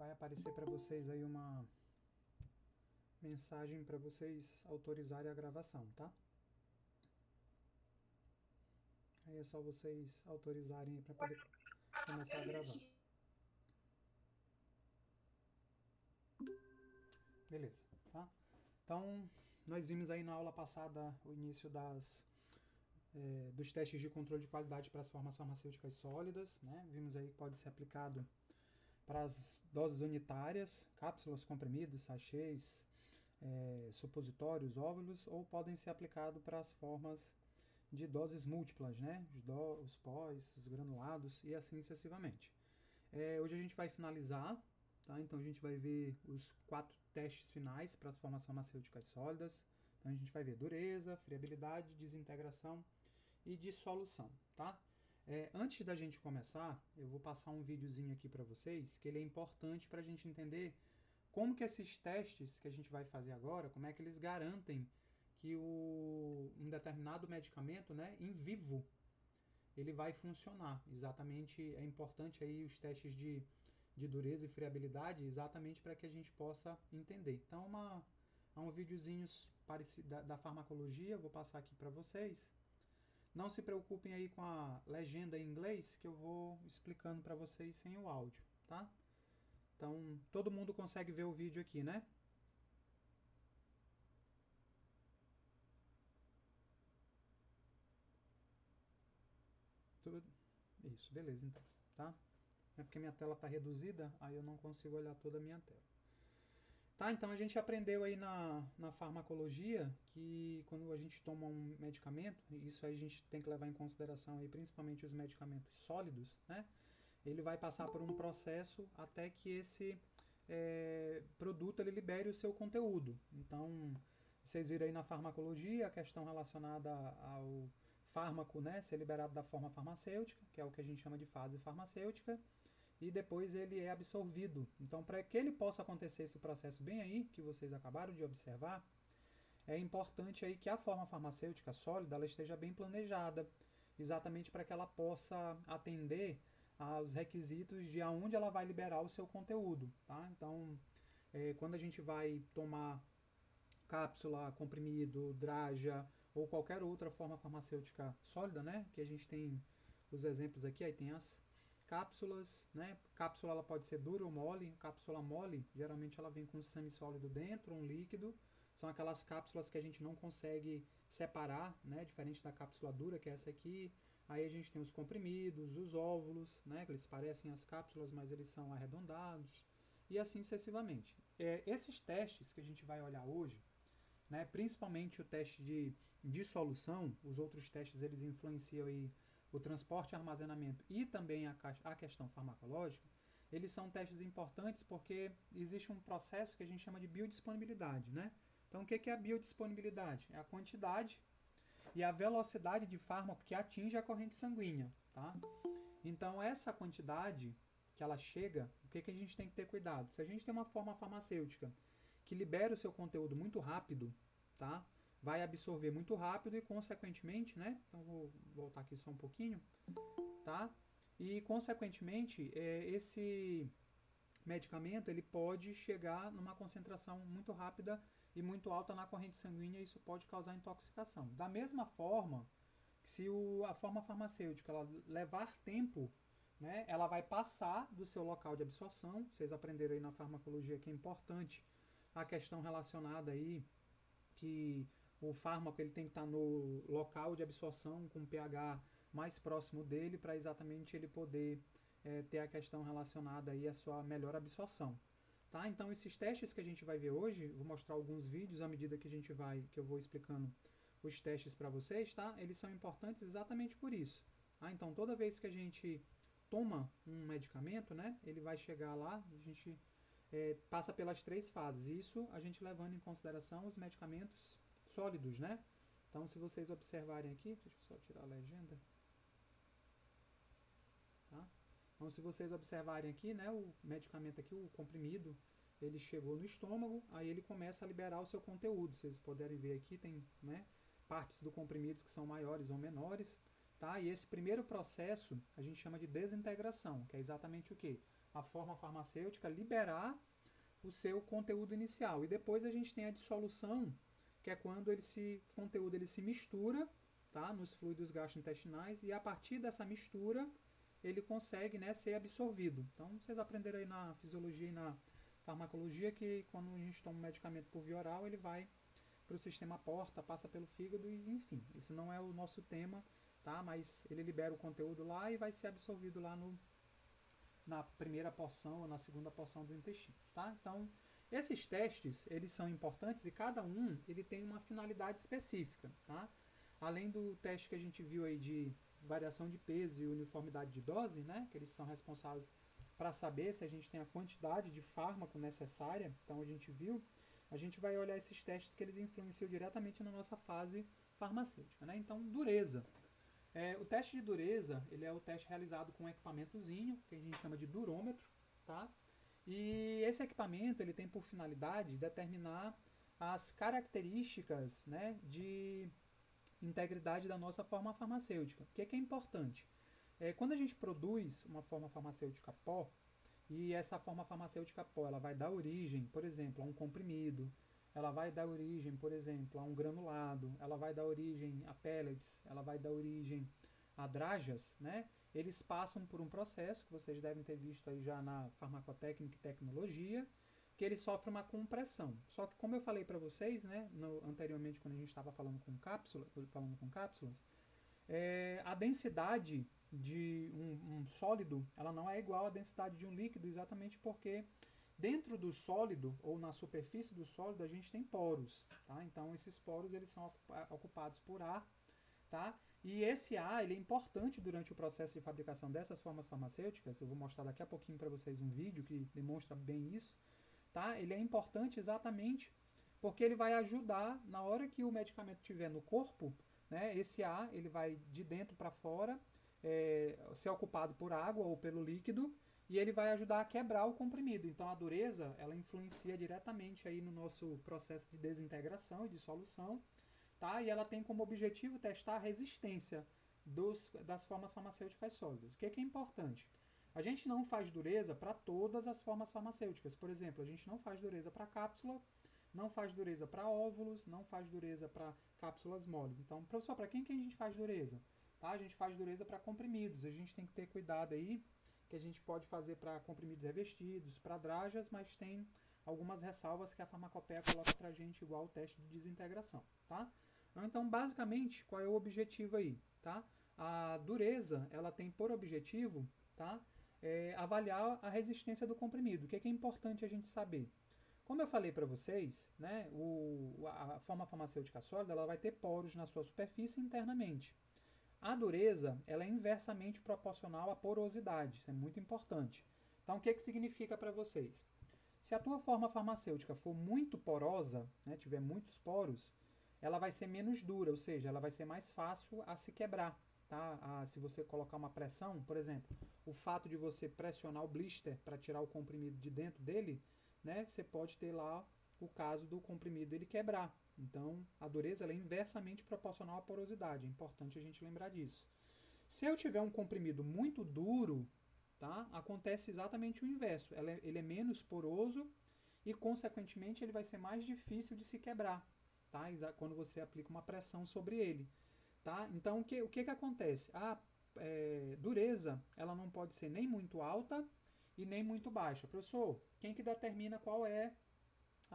vai aparecer para vocês aí uma mensagem para vocês autorizarem a gravação, tá? Aí é só vocês autorizarem para poder começar a gravar. Beleza, tá? Então, nós vimos aí na aula passada o início dos testes de controle de qualidade para as formas farmacêuticas sólidas, né? Vimos aí que pode ser aplicado para as doses unitárias, cápsulas, comprimidos, sachês, supositórios, óvulos, ou podem ser aplicados para as formas de doses múltiplas, né? Os pós, os granulados e assim sucessivamente. Hoje a gente vai finalizar, tá? Então a gente vai ver os 4 testes finais para as formas farmacêuticas sólidas. Então a gente vai ver dureza, friabilidade, desintegração e dissolução, tá? Antes da gente começar, eu vou passar um videozinho aqui para vocês, que ele é importante para a gente entender como que esses testes que a gente vai fazer agora, como é que eles garantem que um determinado medicamento, né, em vivo, ele vai funcionar. Exatamente, é importante aí os testes de dureza e friabilidade, exatamente para que a gente possa entender. Então, há um videozinho da farmacologia, eu vou passar aqui para vocês. Não se preocupem aí com a legenda em inglês, que eu vou explicando para vocês sem o áudio, tá? Então, todo mundo consegue ver o vídeo aqui, né? Tudo? Isso, beleza então, tá? É porque minha tela está reduzida, aí eu não consigo olhar toda a minha tela. Tá, então a gente aprendeu aí na farmacologia que quando a gente toma um medicamento, isso aí a gente tem que levar em consideração aí principalmente os medicamentos sólidos, né? Ele vai passar por um processo até que esse produto ele libere o seu conteúdo. Então, vocês viram aí na farmacologia a questão relacionada ao fármaco, né, ser liberado da forma farmacêutica, que é o que a gente chama de fase farmacêutica, e depois ele é absorvido. Então, para que ele possa acontecer esse processo bem aí, que vocês acabaram de observar, é importante aí que a forma farmacêutica sólida ela esteja bem planejada, exatamente para que ela possa atender aos requisitos de aonde ela vai liberar o seu conteúdo, tá? Então, quando a gente vai tomar cápsula, comprimido, draja ou qualquer outra forma farmacêutica sólida, né? Que a gente tem os exemplos aqui, aí tem as cápsulas, né? Cápsula ela pode ser dura ou mole. Cápsula mole, geralmente ela vem com um semissólido dentro, um líquido. São aquelas cápsulas que a gente não consegue separar, né? Diferente da cápsula dura, que é essa aqui. Aí a gente tem os comprimidos, os óvulos, né? Que eles parecem as cápsulas, mas eles são arredondados. E assim sucessivamente. Esses testes que a gente vai olhar hoje, né, principalmente o teste de dissolução, os outros testes eles influenciam aí o transporte e armazenamento e também a questão farmacológica, eles são testes importantes porque existe um processo que a gente chama de biodisponibilidade, né? Então, o que é a biodisponibilidade? É a quantidade e a velocidade de fármaco que atinge a corrente sanguínea, tá? Então, essa quantidade que ela chega, o que a gente tem que ter cuidado? Se a gente tem uma forma farmacêutica que libera o seu conteúdo muito rápido, tá? Vai absorver muito rápido e, consequentemente, né? Então, vou voltar aqui só um pouquinho, tá? E, consequentemente, esse medicamento ele pode chegar numa concentração muito rápida e muito alta na corrente sanguínea e isso pode causar intoxicação. Da mesma forma, se a forma farmacêutica ela levar tempo, né, ela vai passar do seu local de absorção. Vocês aprenderam aí na farmacologia que é importante a questão relacionada aí que o fármaco ele tem que estar no local de absorção com pH mais próximo dele para exatamente ele poder ter a questão relacionada aí à sua melhor absorção. Tá? Então esses testes que a gente vai ver hoje, vou mostrar alguns vídeos à medida que que eu vou explicando os testes para vocês, tá? Eles são importantes exatamente por isso. Tá? Então toda vez que a gente toma um medicamento, né, ele vai chegar lá, a gente passa pelas 3 fases. Isso a gente levando em consideração os medicamentos sólidos, né? Então, se vocês observarem aqui, deixa eu só tirar a legenda. Tá? Então, se vocês observarem aqui, né, o medicamento aqui, o comprimido, ele chegou no estômago, aí ele começa a liberar o seu conteúdo. Vocês puderem ver aqui, tem, né, partes do comprimido que são maiores ou menores. Tá? E esse primeiro processo a gente chama de desintegração, que é exatamente o quê? a forma farmacêutica liberar o seu conteúdo inicial. E depois a gente tem a dissolução, que é quando o conteúdo ele se mistura, tá, nos fluidos gastrointestinais, e a partir dessa mistura ele consegue, né, ser absorvido. Então vocês aprenderam aí na fisiologia e na farmacologia que quando a gente toma um medicamento por via oral, ele vai para o sistema porta, passa pelo fígado e enfim, isso não é o nosso tema, tá? Mas ele libera o conteúdo lá e vai ser absorvido lá na primeira porção ou na segunda porção do intestino, tá? Então, esses testes, eles são importantes e cada um, ele tem uma finalidade específica, tá? Além do teste que a gente viu aí de variação de peso e uniformidade de dose, né? Que eles são responsáveis para saber se a gente tem a quantidade de fármaco necessária, então a gente viu, a gente vai olhar esses testes que eles influenciam diretamente na nossa fase farmacêutica, né? Então, dureza. O teste de dureza, ele é o teste realizado com um equipamentozinho, que a gente chama de durômetro, tá? E esse equipamento, ele tem por finalidade determinar as características, né, de integridade da nossa forma farmacêutica. O que é importante? Quando a gente produz uma forma farmacêutica pó, e essa forma farmacêutica pó, ela vai dar origem, por exemplo, a um comprimido, ela vai dar origem, por exemplo, a um granulado, ela vai dar origem a pellets, ela vai dar origem a drajas, né? Eles passam por um processo que vocês devem ter visto aí já na farmacotécnica e tecnologia, que ele sofre uma compressão. Só que como eu falei para vocês, né, anteriormente quando a gente estava falando com cápsulas, a densidade de um sólido, ela não é igual à densidade de um líquido, exatamente porque dentro do sólido, ou na superfície do sólido, a gente tem poros, tá? Então, esses poros, eles são ocupados por ar, tá? E esse ar, ele é importante durante o processo de fabricação dessas formas farmacêuticas. Eu vou mostrar daqui a pouquinho para vocês um vídeo que demonstra bem isso, tá? Ele é importante exatamente porque ele vai ajudar, na hora que o medicamento estiver no corpo, né? Esse ar, ele vai de dentro para fora, ser ocupado por água ou pelo líquido, e ele vai ajudar a quebrar o comprimido. Então a dureza, ela influencia diretamente aí no nosso processo de desintegração e dissolução, tá? E ela tem como objetivo testar a resistência das formas farmacêuticas sólidas. O que é importante? A gente não faz dureza para todas as formas farmacêuticas. Por exemplo, a gente não faz dureza para cápsula, não faz dureza para óvulos, não faz dureza para cápsulas moles. Então, professor, para quem que a gente faz dureza? Tá? A gente faz dureza para comprimidos. A gente tem que ter cuidado aí, que a gente pode fazer para comprimidos revestidos, para drajas, mas tem algumas ressalvas que a farmacopeia coloca para a gente, igual o teste de desintegração, tá? Então, basicamente, qual é o objetivo aí, tá? A dureza, ela tem por objetivo, tá? Avaliar a resistência do comprimido. O que é importante a gente saber? Como eu falei para vocês, né, a forma farmacêutica sólida, ela vai ter poros na sua superfície internamente. A dureza, ela é inversamente proporcional à porosidade, isso é muito importante. Então, o que significa para vocês? Se a tua forma farmacêutica for muito porosa, né, tiver muitos poros, ela vai ser menos dura, ou seja, ela vai ser mais fácil a se quebrar. Tá? Se você colocar uma pressão, por exemplo, o fato de você pressionar o blister para tirar o comprimido de dentro dele, né, você pode ter lá o caso do comprimido ele quebrar. Então, a dureza ela é inversamente proporcional à porosidade. É importante a gente lembrar disso. Se eu tiver um comprimido muito duro, tá, acontece exatamente o inverso. Ele é menos poroso e, consequentemente, ele vai ser mais difícil de se quebrar, tá, quando você aplica uma pressão sobre ele. Tá? Então, o que acontece? A dureza ela não pode ser nem muito alta e nem muito baixa. Professor, quem que determina qual é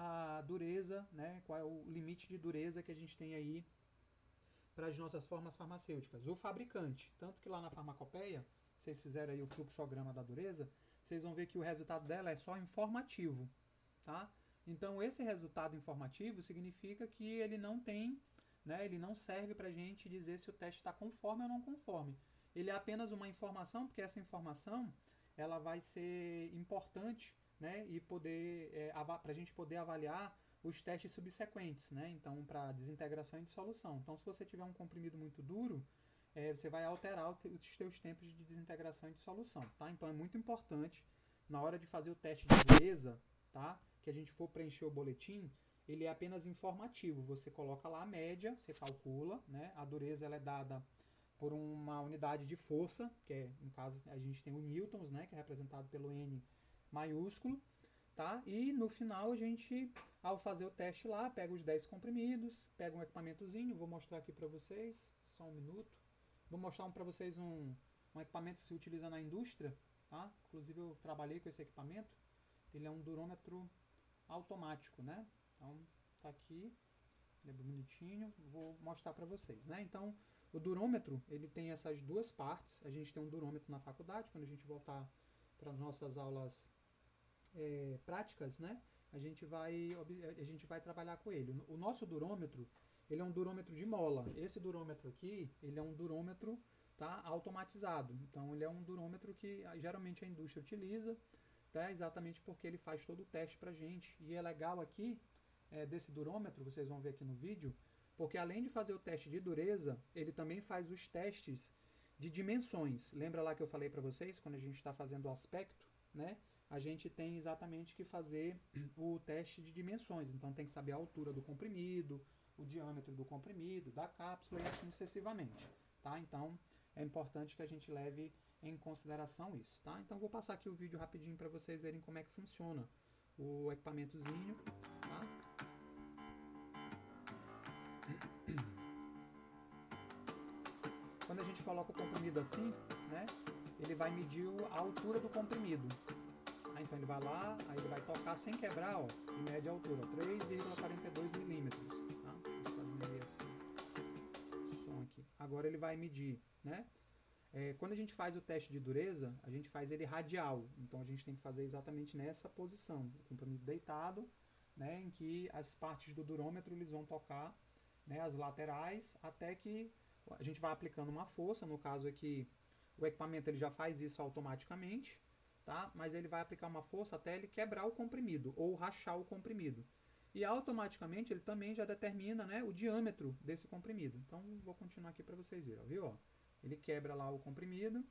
a dureza, né? Qual é o limite de dureza que a gente tem aí para as nossas formas farmacêuticas? O fabricante. Tanto que lá na farmacopeia, vocês fizeram aí o fluxograma da dureza, vocês vão ver que o resultado dela é só informativo. Tá? Então, esse resultado informativo significa que ele não tem, né, ele não serve para a gente dizer se o teste está conforme ou não conforme. Ele é apenas uma informação, porque essa informação ela vai ser importante, né, e para a gente poder avaliar os testes subsequentes, né, então para desintegração e dissolução. Então, se você tiver um comprimido muito duro, você vai alterar os seus tempos de desintegração e dissolução. Tá? Então, é muito importante, na hora de fazer o teste de dureza, tá, que a gente for preencher o boletim, ele é apenas informativo. Você coloca lá a média, você calcula, né, a dureza ela é dada por uma unidade de força, que é, no caso, a gente tem o newtons, né, que é representado pelo N maiúsculo, tá? E no final a gente, ao fazer o teste lá, pega os 10 comprimidos, pega um equipamentozinho, vou mostrar aqui para vocês, só um minuto. Vou mostrar para vocês um equipamento que se utiliza na indústria, tá? Inclusive eu trabalhei com esse equipamento. Ele é um durômetro automático, né? Então tá aqui, ele é bonitinho, vou mostrar para vocês, né? Então o durômetro, ele tem essas duas partes. A gente tem um durômetro na faculdade, quando a gente voltar para as nossas aulas práticas, né? A gente vai trabalhar com ele. O nosso durômetro, ele é um durômetro de mola. Esse durômetro aqui, ele é um durômetro, tá, automatizado. Então ele é um durômetro que geralmente a indústria utiliza, tá, exatamente porque ele faz todo o teste pra gente. E é legal aqui desse durômetro, vocês vão ver aqui no vídeo, porque além de fazer o teste de dureza, ele também faz os testes de dimensões. Lembra lá que eu falei para vocês, quando a gente está fazendo o aspecto, né? A gente tem exatamente que fazer o teste de dimensões. Então tem que saber a altura do comprimido, o diâmetro do comprimido, da cápsula e assim sucessivamente, tá? Então é importante que a gente leve em consideração isso, tá? Então vou passar aqui o vídeo rapidinho para vocês verem como é que funciona o equipamentozinho, tá? Quando a gente coloca o comprimido assim, né, ele vai medir a altura do comprimido. Então ele vai lá, aí ele vai tocar sem quebrar, ó, e mede a altura, 3,42 milímetros. Tá? Pode medir assim, som aqui. Agora ele vai medir, né? Quando a gente faz o teste de dureza, a gente faz ele radial. Então a gente tem que fazer exatamente nessa posição, o comprimido deitado, né, em que as partes do durômetro eles vão tocar, né, as laterais, até que a gente vai aplicando uma força. No caso aqui, o equipamento ele já faz isso automaticamente, tá? Mas ele vai aplicar uma força até ele quebrar o comprimido ou rachar o comprimido. E automaticamente ele também já determina, né, o diâmetro desse comprimido. Então vou continuar aqui para vocês verem, viu? Ó, ele quebra lá o comprimido,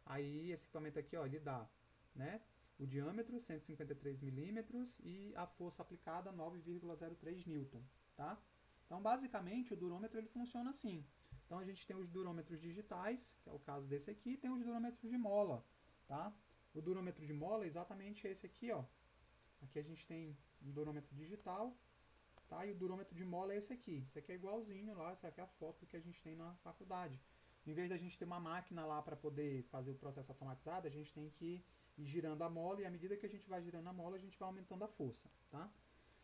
aí esse equipamento aqui, ó, ele dá, né, o diâmetro 153 milímetros e a força aplicada 9,03 newton, tá? Então basicamente o durômetro ele funciona assim. Então a gente tem os durômetros digitais, que é o caso desse aqui, e tem os durômetros de mola, tá? O durômetro de mola é exatamente esse aqui, ó. Aqui a gente tem um durômetro digital, tá? E o durômetro de mola é esse aqui. Esse aqui é igualzinho lá, essa aqui é a foto que a gente tem na faculdade. Em vez da gente ter uma máquina lá para poder fazer o processo automatizado, a gente tem que ir girando a mola, e à medida que a gente vai girando a mola, a gente vai aumentando a força, tá?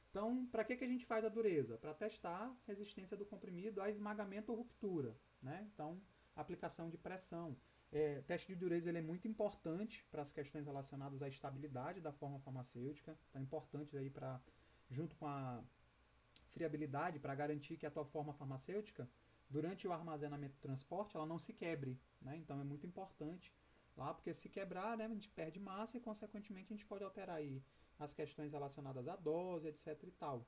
Então, para que a gente faz a dureza? Para testar a resistência do comprimido a esmagamento ou ruptura, né? Então, aplicação de pressão. Teste de dureza ele é muito importante para as questões relacionadas à estabilidade da forma farmacêutica. Então, é importante aí para, junto com a friabilidade, para garantir que a tua forma farmacêutica, durante o armazenamento e transporte, ela não se quebre, né? Então, é muito importante lá, porque se quebrar, né, a gente perde massa e, consequentemente, a gente pode alterar aí as questões relacionadas à dose, etc e tal.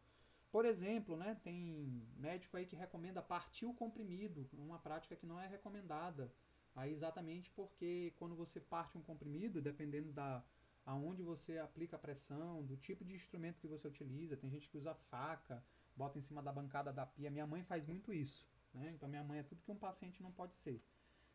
Por exemplo, né, tem médico aí que recomenda partir o comprimido, uma prática que não é recomendada. Aí exatamente porque quando você parte um comprimido, dependendo da aonde você aplica a pressão, do tipo de instrumento que você utiliza, tem gente que usa faca, bota em cima da bancada da pia. Minha mãe faz muito isso, né? Então minha mãe é tudo que um paciente não pode ser,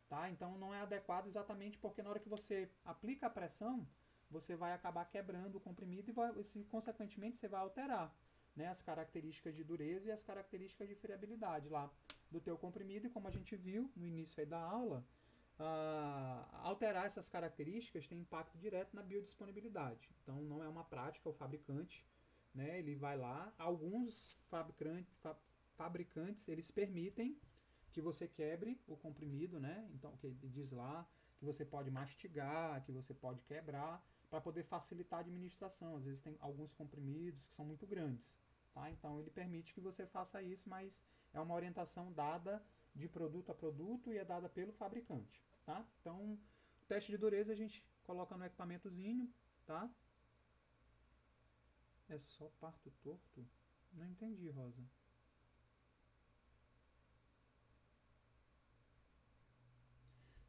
tá? Então não é adequado exatamente porque na hora que você aplica a pressão, você vai acabar quebrando o comprimido e consequentemente você vai alterar, né, as características de dureza e as características de friabilidade lá do teu comprimido. E como a gente viu no início aí da aula, alterar essas características tem impacto direto na biodisponibilidade. Então não é uma prática, o fabricante, né, ele vai lá, alguns fabricantes eles permitem que você quebre o comprimido, né? Então que ele diz lá que você pode mastigar, que você pode quebrar, para poder facilitar a administração. Às vezes tem alguns comprimidos que são muito grandes, tá? Então ele permite que você faça isso, mas é uma orientação dada de produto a produto e é dada pelo fabricante, tá? Então, o teste de dureza a gente coloca no equipamentozinho, tá? É só parto torto? Não entendi, Rosa.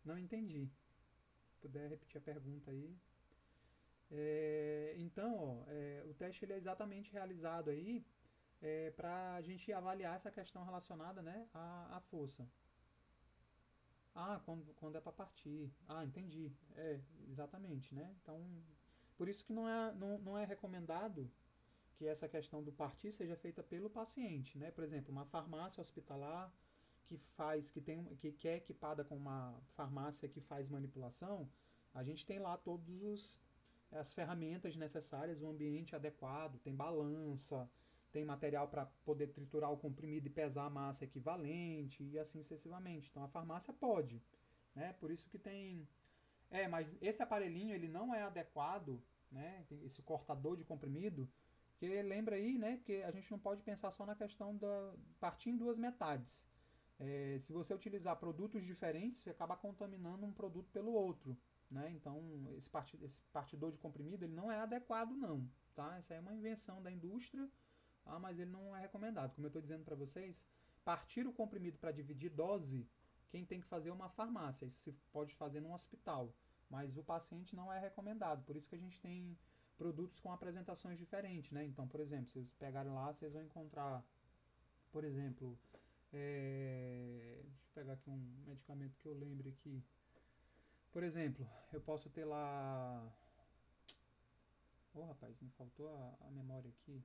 Não entendi. Se puder repetir a pergunta aí. Então, ó, o teste ele é exatamente realizado aí para a gente avaliar essa questão relacionada, né, à força. Ah, quando é para partir. Ah, entendi. É, exatamente, né? Então, por isso que não é recomendado que essa questão do partir seja feita pelo paciente, né? Por exemplo, uma farmácia hospitalar que é equipada com uma farmácia que faz manipulação, a gente tem lá todos as ferramentas necessárias, o ambiente adequado, tem balança, tem material para poder triturar o comprimido e pesar a massa equivalente e assim sucessivamente. Então a farmácia pode, né? Por isso que tem. Mas esse aparelhinho ele não é adequado, né? Esse cortador de comprimido, que lembra aí, né? Porque a gente não pode pensar só na questão da partir em duas metades. Se você utilizar produtos diferentes, você acaba contaminando um produto pelo outro, né? Então esse partidor de comprimido ele não é adequado não, tá? Essa é uma invenção da indústria, mas ele não é recomendado. Como eu estou dizendo para vocês, partir o comprimido para dividir dose, quem tem que fazer é uma farmácia. Isso se pode fazer num hospital, mas o paciente não é recomendado. Por isso que a gente tem produtos com apresentações diferentes, né? Então, por exemplo, se vocês pegarem lá, vocês vão encontrar, por exemplo, deixa eu pegar aqui um medicamento que eu lembre aqui. Por exemplo, eu posso ter lá. Rapaz, me faltou a memória aqui.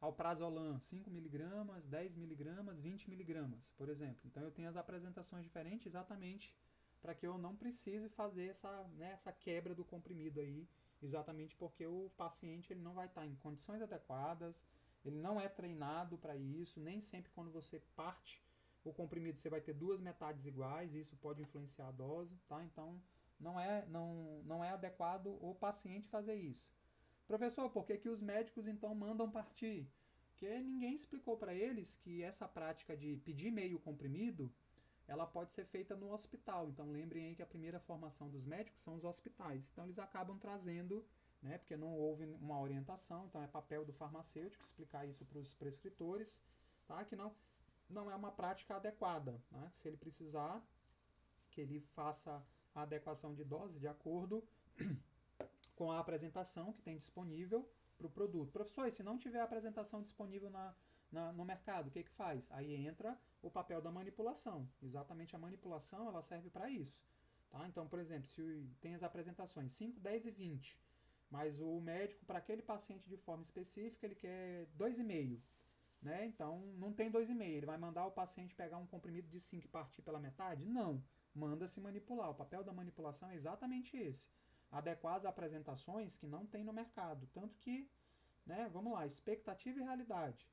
Alprazolam, 5 miligramas, 10 miligramas, 20 miligramas, por exemplo. Então eu tenho as apresentações diferentes exatamente para que eu não precise fazer essa quebra do comprimido aí, exatamente porque o paciente ele não vai estar em condições adequadas, ele não é treinado para isso, nem sempre quando você parte o comprimido você vai ter duas metades iguais, e isso pode influenciar a dose, tá? Então não é adequado o paciente fazer isso. Professor, por que os médicos então mandam partir? Porque ninguém explicou para eles que essa prática de pedir meio comprimido, ela pode ser feita no hospital. Então lembrem aí que a primeira formação dos médicos são os hospitais. Então eles acabam trazendo, né, porque não houve uma orientação, então é papel do farmacêutico explicar isso para os prescritores, tá? Que não é uma prática adequada, né? Se ele precisar, que ele faça a adequação de dose de acordo com a apresentação que tem disponível para o produto. Professor, e se não tiver a apresentação disponível no mercado, o que faz? Aí entra o papel da manipulação. Exatamente a manipulação ela serve para isso. Tá? Então, por exemplo, se tem as apresentações 5, 10 e 20, mas o médico, para aquele paciente de forma específica, ele quer 2,5. Né? Então, não tem 2,5. Ele vai mandar o paciente pegar um comprimido de 5 e partir pela metade? Não. Manda-se manipular. O papel da manipulação é exatamente esse. Adequar as apresentações que não tem no mercado. Tanto que, né, vamos lá, expectativa e realidade.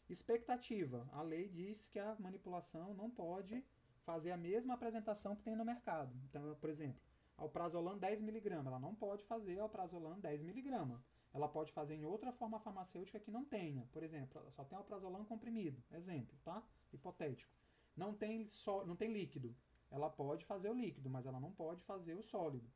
Expectativa. A lei diz que a manipulação não pode fazer a mesma apresentação que tem no mercado. Então, por exemplo, alprazolam 10 mg. Ela não pode fazer alprazolam 10 mg. Ela pode fazer em outra forma farmacêutica que não tenha. Por exemplo, só tem alprazolam comprimido. Exemplo, tá? Hipotético. Não tem líquido. Ela pode fazer o líquido, mas ela não pode fazer o sólido.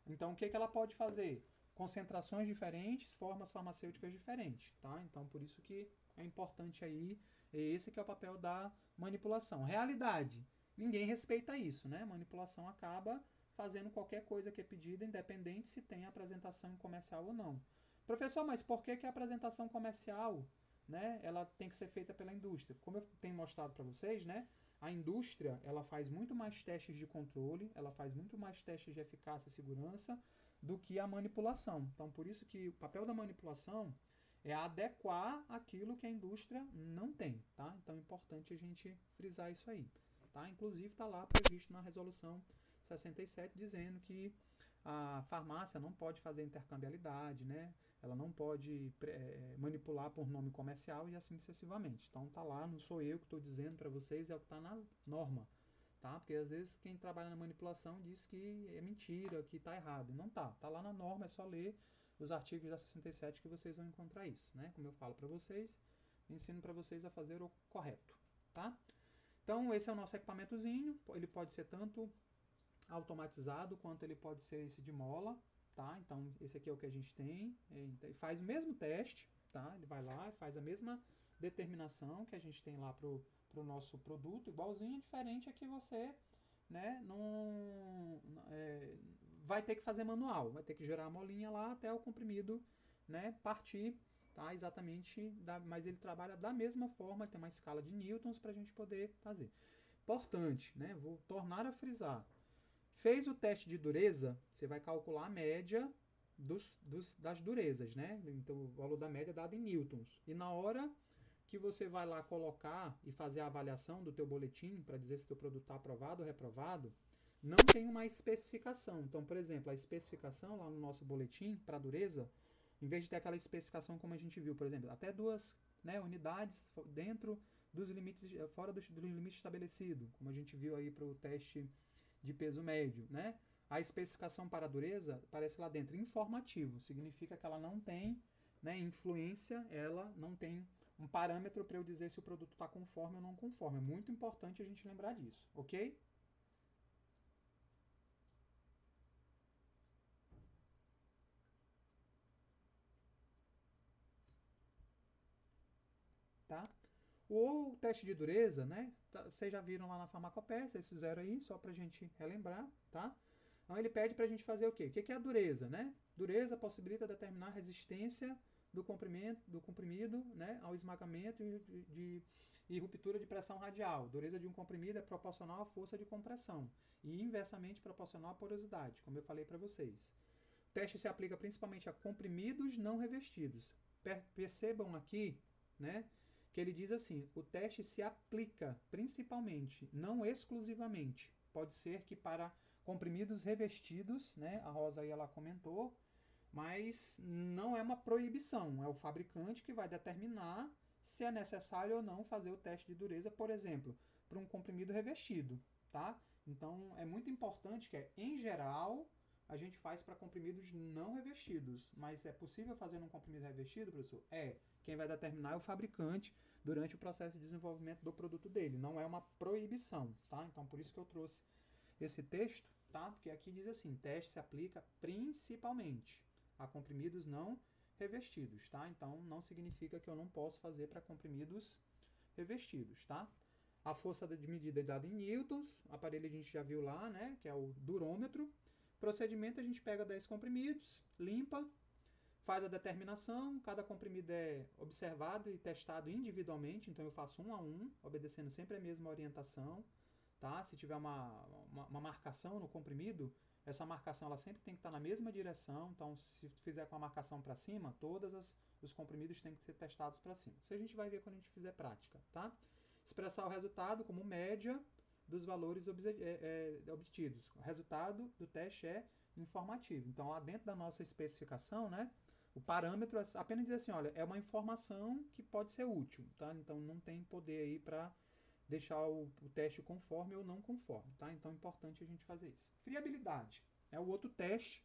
Então, o que ela pode fazer? Concentrações diferentes, formas farmacêuticas diferentes, tá? Então, por isso que é importante aí, esse que é o papel da manipulação. Realidade, ninguém respeita isso, né? Manipulação acaba fazendo qualquer coisa que é pedida, independente se tem apresentação comercial ou não. Professor, mas por que a apresentação comercial, né, ela tem que ser feita pela indústria? Como eu tenho mostrado para vocês, né, a indústria ela faz muito mais testes de controle, ela faz muito mais testes de eficácia e segurança do que a manipulação. Então, por isso que o papel da manipulação é adequar aquilo que a indústria não tem, tá? Então, é importante a gente frisar isso aí, tá? Inclusive, está lá previsto na resolução 67 dizendo que a farmácia não pode fazer intercambiabilidade, né? Ela não pode manipular por nome comercial e assim sucessivamente. Então tá lá, não sou eu que estou dizendo para vocês, é o que está na norma, tá? Porque às vezes quem trabalha na manipulação diz que é mentira, que está errado. Não tá, tá lá na norma, é só ler os artigos da 67 que vocês vão encontrar isso, né? Como eu falo para vocês, ensino para vocês a fazer o correto, tá? Então esse é o nosso equipamentozinho, ele pode ser tanto automatizado quanto ele pode ser esse de mola, tá? Então esse aqui é o que a gente tem, ele faz o mesmo teste, tá? Ele vai lá e faz a mesma determinação que a gente tem lá pro nosso produto, igualzinho, diferente é que você, né, vai ter que fazer manual, vai ter que gerar a molinha lá até o comprimido, né, partir, tá? Exatamente, mas ele trabalha da mesma forma, tem uma escala de newtons para a gente poder fazer. Importante, né? Vou tornar a frisar. Fez o teste de dureza, você vai calcular a média das durezas, né? Então, o valor da média é dado em newtons. E na hora que você vai lá colocar e fazer a avaliação do teu boletim para dizer se o teu produto está aprovado ou reprovado, não tem uma especificação. Então, por exemplo, a especificação lá no nosso boletim para dureza, em vez de ter aquela especificação como a gente viu, por exemplo, até 2, né, unidades dentro dos limites, fora dos limites estabelecidos, como a gente viu aí para o teste de peso médio, né? A especificação para a dureza aparece lá dentro, informativo, significa que ela não tem, né, influência, ela não tem um parâmetro para eu dizer se o produto está conforme ou não conforme. É muito importante a gente lembrar disso, ok? Tá? O teste de dureza, né? Vocês já viram lá na farmacopeia, vocês fizeram aí, só para a gente relembrar, tá? Então ele pede para a gente fazer o quê? O que é a dureza, né? Dureza possibilita determinar a resistência do comprimido, né, ao esmagamento e ruptura de pressão radial. Dureza de um comprimido é proporcional à força de compressão e inversamente proporcional à porosidade, como eu falei para vocês. O teste se aplica principalmente a comprimidos não revestidos. Percebam aqui, né, que ele diz assim, o teste se aplica principalmente, não exclusivamente. Pode ser que para comprimidos revestidos, né, a Rosa aí ela comentou, mas não é uma proibição, é o fabricante que vai determinar se é necessário ou não fazer o teste de dureza, por exemplo, para um comprimido revestido, tá? Então é muito importante que, em geral, a gente faz para comprimidos não revestidos, mas é possível fazer num comprimido revestido, professor? É. Quem vai determinar é o fabricante durante o processo de desenvolvimento do produto dele, não é uma proibição, tá? Então por isso que eu trouxe esse texto, tá? Porque aqui diz assim, teste se aplica principalmente a comprimidos não revestidos, tá? Então não significa que eu não posso fazer para comprimidos revestidos, tá? A força de medida é dada em newtons, o aparelho a gente já viu lá, né, que é o durômetro. Procedimento, a gente pega 10 comprimidos, limpa, faz a determinação, cada comprimido é observado e testado individualmente, então eu faço um a um, obedecendo sempre a mesma orientação, tá? Se tiver uma marcação no comprimido, essa marcação ela sempre tem que estar na mesma direção, então se fizer com a marcação para cima, os comprimidos têm que ser testados para cima. Isso a gente vai ver quando a gente fizer prática, tá? Expressar o resultado como média dos valores obtidos. O resultado do teste é informativo. Então, lá dentro da nossa especificação, né, o parâmetro é apenas dizer assim, olha, é uma informação que pode ser útil, tá? Então, não tem poder aí para deixar o teste conforme ou não conforme, tá? Então, é importante a gente fazer isso. Friabilidade é o outro teste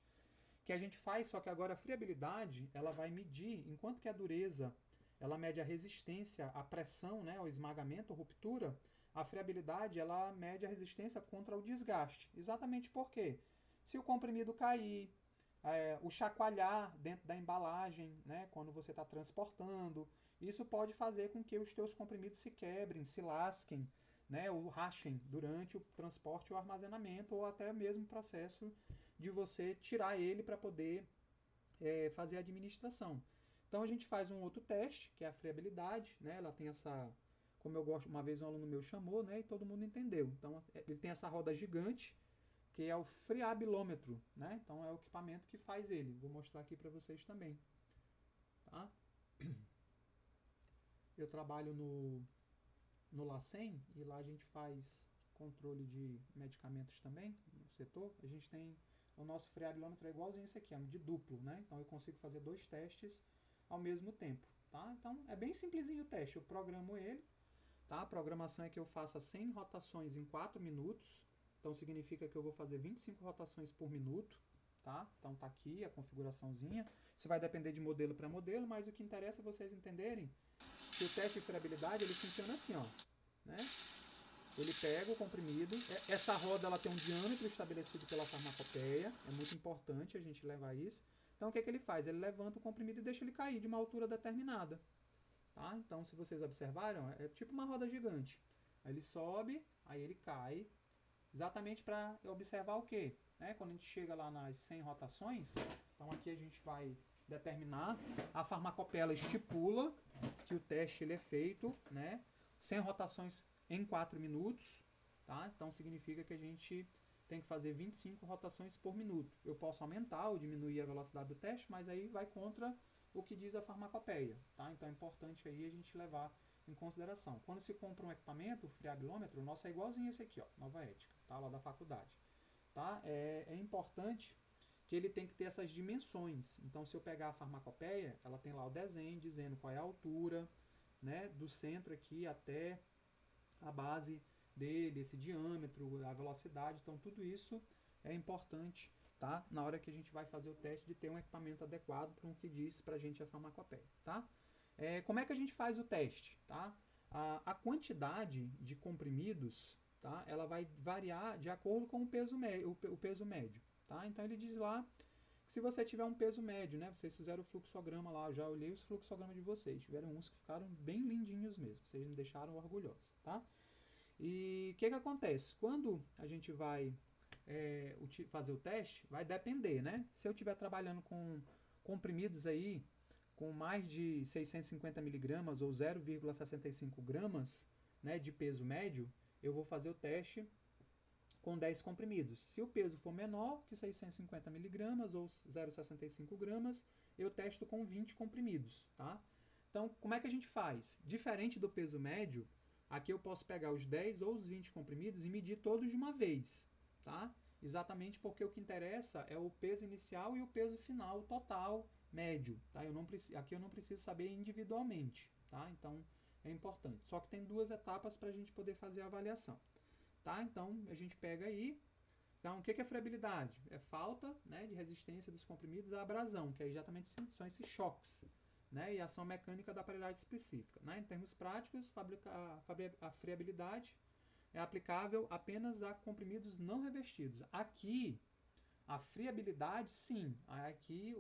que a gente faz, só que agora a friabilidade, ela vai medir, enquanto que a dureza, ela mede a resistência à pressão, né, ao esmagamento, ruptura, a friabilidade, ela mede a resistência contra o desgaste. Exatamente por quê? Se o comprimido cair, o chacoalhar dentro da embalagem, né, quando você está transportando, isso pode fazer com que os teus comprimidos se quebrem, se lasquem, né, ou rachem durante o transporte e o armazenamento, ou até mesmo o processo de você tirar ele para poder fazer a administração. Então a gente faz um outro teste, que é a friabilidade, né, ela tem essa, como eu gosto, uma vez um aluno meu chamou, né, e todo mundo entendeu. Então ele tem essa roda gigante, que é o friabilômetro, né? Então é o equipamento que faz ele. Vou mostrar aqui para vocês também, tá? Eu trabalho no LACEN e lá a gente faz controle de medicamentos também, no setor. A gente tem o nosso friabilômetro é igualzinho esse aqui, é de duplo, né? Então eu consigo fazer 2 testes ao mesmo tempo, tá? Então é bem simplesinho o teste. Eu programo ele, tá? A programação é que eu faça 100 rotações em 4 minutos. Então significa que eu vou fazer 25 rotações por minuto, tá? Então tá aqui a configuraçãozinha. Isso vai depender de modelo para modelo, mas o que interessa é vocês entenderem que o teste de friabilidade ele funciona assim, ó, né? Ele pega o comprimido, essa roda ela tem um diâmetro estabelecido pela farmacopeia, é muito importante a gente levar isso. Então o que ele faz? Ele levanta o comprimido e deixa ele cair de uma altura determinada, tá? Então se vocês observaram, é tipo uma roda gigante. Aí ele sobe, aí ele cai, exatamente para observar o quê? Né? Quando a gente chega lá nas 100 rotações, então aqui a gente vai determinar, a farmacopeia ela estipula que o teste ele é feito, né? 100 rotações em 4 minutos, tá? Então significa que a gente tem que fazer 25 rotações por minuto. Eu posso aumentar ou diminuir a velocidade do teste, mas aí vai contra o que diz a farmacopeia, tá? Então é importante aí a gente levar em consideração. Quando se compra um equipamento, o friabilômetro, o nosso é igualzinho esse aqui, ó, Nova Ética, tá? Lá da faculdade, tá? É importante que ele tem que ter essas dimensões. Então, se eu pegar a farmacopeia, ela tem lá o desenho dizendo qual é a altura, né, do centro aqui até a base dele, esse diâmetro, a velocidade. Então, tudo isso é importante, tá? Na hora que a gente vai fazer o teste, de ter um equipamento adequado para o que diz para a gente a farmacopeia, tá? Como é que a gente faz o teste, tá? A quantidade de comprimidos, tá? Ela vai variar de acordo com o peso médio, tá? Então ele diz lá que se você tiver um peso médio, né? Vocês fizeram o fluxograma lá, eu já olhei os fluxogramas de vocês, tiveram uns que ficaram bem lindinhos mesmo, vocês me deixaram orgulhosos, tá? E o que acontece? Quando a gente vai fazer o teste, vai depender, né? Se eu estiver trabalhando com comprimidos aí com mais de 650 miligramas ou 0,65 gramas, né, de peso médio, eu vou fazer o teste com 10 comprimidos. Se o peso for menor que 650 miligramas ou 0,65 gramas, eu testo com 20 comprimidos, tá? Então, como é que a gente faz? Diferente do peso médio, aqui eu posso pegar os 10 ou os 20 comprimidos e medir todos de uma vez, tá? Exatamente porque o que interessa é o peso inicial e o peso final total médio, tá? Aqui eu não preciso saber individualmente, tá? Então, é importante. Só que tem duas etapas para a gente poder fazer a avaliação, tá? Então, a gente pega aí. Então, o que é friabilidade? É falta, né, de resistência dos comprimidos à abrasão, que é exatamente são esses choques, né, e ação mecânica da aparelhagem específica, né? Em termos práticos, a friabilidade é aplicável apenas a comprimidos não revestidos. Aqui, a friabilidade, sim. Aqui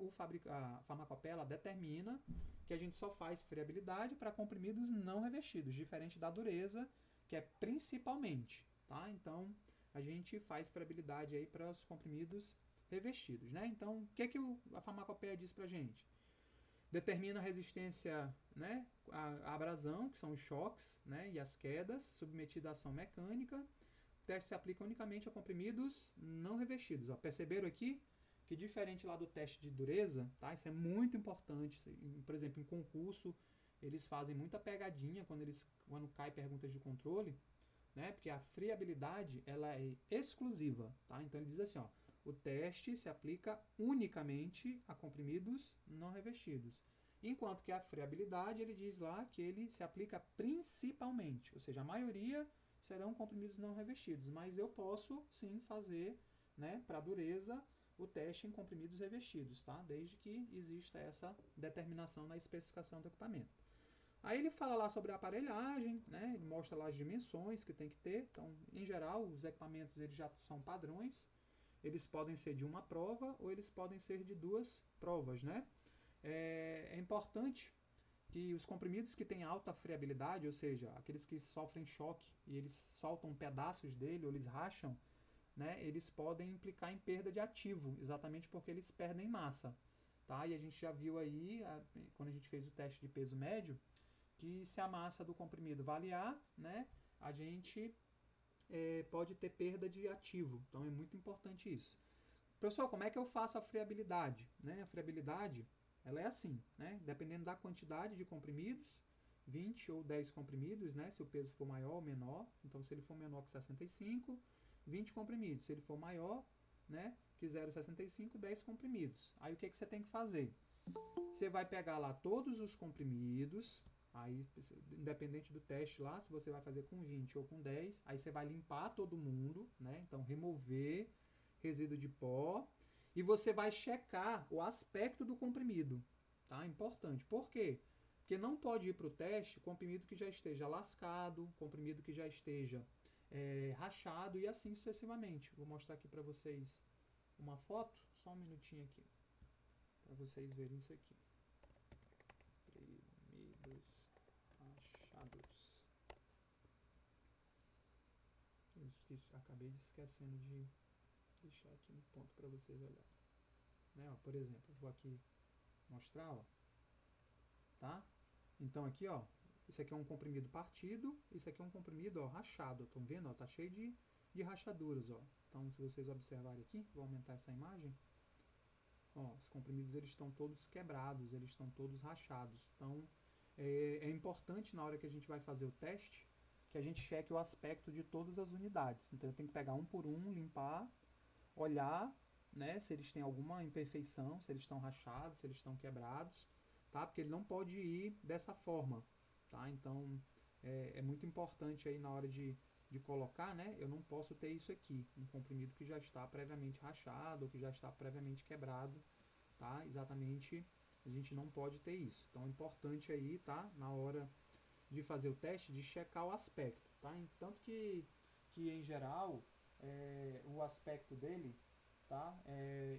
a farmacopeia ela determina que a gente só faz friabilidade para comprimidos não revestidos, diferente da dureza, que é principalmente, tá? Então, a gente faz friabilidade aí para os comprimidos revestidos, né? Então, o que a farmacopeia diz para a gente? Determina a resistência, né, à abrasão, que são os choques, né, e as quedas, submetida à ação mecânica. O teste se aplica unicamente a comprimidos não revestidos. Ó, perceberam aqui que diferente lá do teste de dureza, tá? Isso é muito importante. Por exemplo, em concurso, eles fazem muita pegadinha quando cai perguntas de controle, né? Porque a friabilidade ela é exclusiva, tá? Então ele diz assim, ó, o teste se aplica unicamente a comprimidos não revestidos. Enquanto que a friabilidade, ele diz lá que ele se aplica principalmente, ou seja, a maioria serão comprimidos não revestidos, mas eu posso sim fazer, né, para dureza, o teste em comprimidos revestidos, tá? Desde que exista essa determinação na especificação do equipamento. Aí ele fala lá sobre a aparelhagem, né? Ele mostra lá as dimensões que tem que ter. Então, em geral, os equipamentos eles já são padrões. Eles podem ser de uma prova ou eles podem ser de duas provas, né? É importante que os comprimidos que têm alta friabilidade, ou seja, aqueles que sofrem choque e eles soltam pedaços dele ou eles racham, né? Eles podem implicar em perda de ativo, exatamente porque eles perdem massa, tá? E a gente já viu aí, quando a gente fez o teste de peso médio, que se a massa do comprimido variar, né, a gente pode ter perda de ativo. Então é muito importante isso. Pessoal, como é que eu faço a friabilidade? Né? A friabilidade ela é assim, né? Dependendo da quantidade de comprimidos, 20 ou 10 comprimidos, né? Se o peso for maior ou menor. Então, se ele for menor que 65, 20 comprimidos. Se ele for maior, né, que 0,65, 10 comprimidos. Aí o que você tem que fazer? Você vai pegar lá todos os comprimidos. Aí, independente do teste lá, se você vai fazer com 20 ou com 10, aí você vai limpar todo mundo, né? Então, remover resíduo de pó. E você vai checar o aspecto do comprimido, tá? Importante. Por quê? Porque não pode ir para o teste comprimido que já esteja lascado, comprimido que já esteja rachado e assim sucessivamente. Vou mostrar aqui para vocês uma foto, só um minutinho aqui, para vocês verem isso aqui. Comprimidos rachados. Acabei de esquecendo de deixar aqui no ponto para vocês olharem. Né, ó, por exemplo, vou aqui mostrar, ó, tá? Então aqui, ó, Isso aqui é um comprimido partido, isso aqui é um comprimido, ó, rachado. Estão vendo? Ó, tá cheio de rachaduras, ó. Então, se vocês observarem aqui, vou aumentar essa imagem. Ó, os comprimidos eles estão todos quebrados, eles estão todos rachados. Então, é importante na hora que a gente vai fazer o teste que a gente cheque o aspecto de todas as unidades. Então, eu tenho que pegar um por um, limpar, olhar, né, se eles têm alguma imperfeição, se eles estão rachados, se eles estão quebrados, tá? Porque ele não pode ir dessa forma, tá? Então, é muito importante aí na hora de colocar, né? Eu não posso ter isso aqui, um comprimido que já está previamente rachado, ou que já está previamente quebrado, tá? Exatamente, a gente não pode ter isso. Então, é importante aí, tá? Na hora de fazer o teste, de checar o aspecto, tá? Tanto que em geral, o aspecto dele, tá?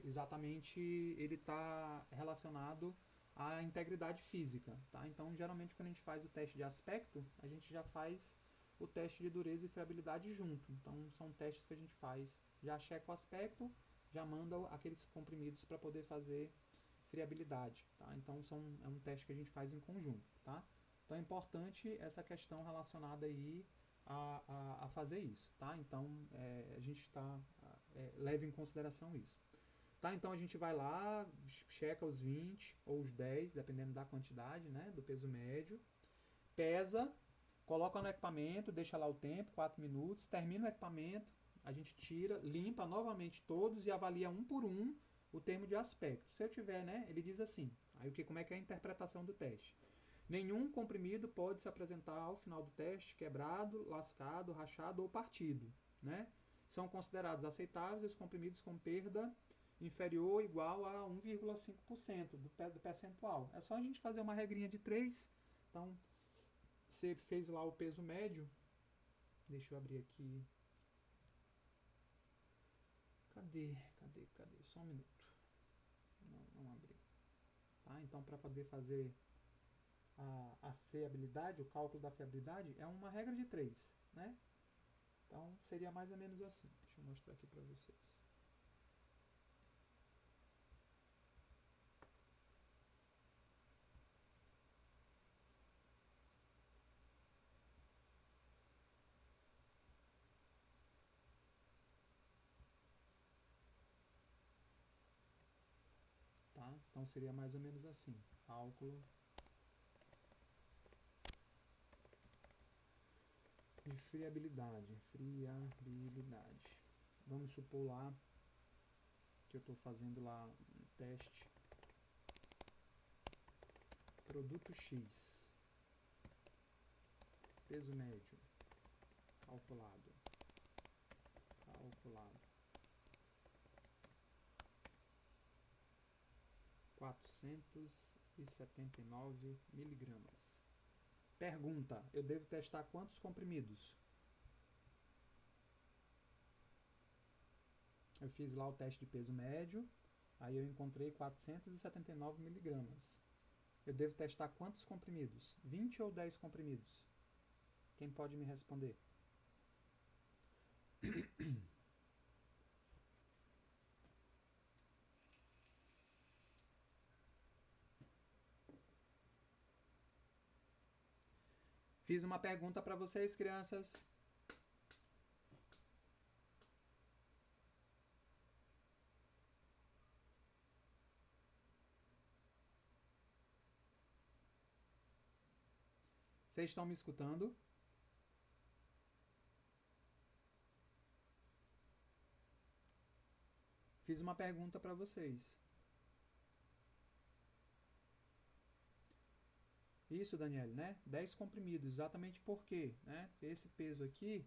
Exatamente, ele está relacionado à integridade física, tá? Então, geralmente, quando a gente faz o teste de aspecto, a gente já faz o teste de dureza e friabilidade junto. Então, são testes que a gente faz, já checa o aspecto, já manda aqueles comprimidos para poder fazer friabilidade, tá? Então, é um teste que a gente faz em conjunto, tá? Então, é importante essa questão relacionada aí a fazer isso, tá? Então, a gente leva em consideração isso. Tá, então a gente vai lá, checa os 20 ou os 10, dependendo da quantidade, né, do peso médio, pesa, coloca no equipamento, deixa lá o tempo, 4 minutos, termina o equipamento, a gente tira, limpa novamente todos e avalia um por um o termo de aspecto. Se eu tiver, né, ele diz assim, aí como é que é a interpretação do teste? Nenhum comprimido pode se apresentar ao final do teste quebrado, lascado, rachado ou partido, né? São considerados aceitáveis os comprimidos com perda inferior ou igual a 1,5% do percentual. É só a gente fazer uma regrinha de 3. Então, você fez lá o peso médio. Deixa eu abrir aqui. Cadê? Só um minuto. Não abri. Tá? Então, para poder fazer a fiabilidade, o cálculo da fiabilidade, é uma regra de 3, né? Então, seria mais ou menos assim. Deixa eu mostrar aqui para vocês. Tá? Então, seria mais ou menos assim. Cálculo de friabilidade. Vamos supor lá que eu estou fazendo lá um teste. Produto X. Peso médio. Calculado. 479 miligramas. Pergunta: eu devo testar quantos comprimidos? Eu fiz lá o teste de peso médio, aí eu encontrei 479 miligramas. Eu devo testar quantos comprimidos? 20 ou 10 comprimidos? Quem pode me responder? Fiz uma pergunta para vocês, crianças. Vocês estão me escutando? Fiz uma pergunta para vocês. Isso, Daniele, né? 10 comprimidos, exatamente por quê? Né? Esse peso aqui,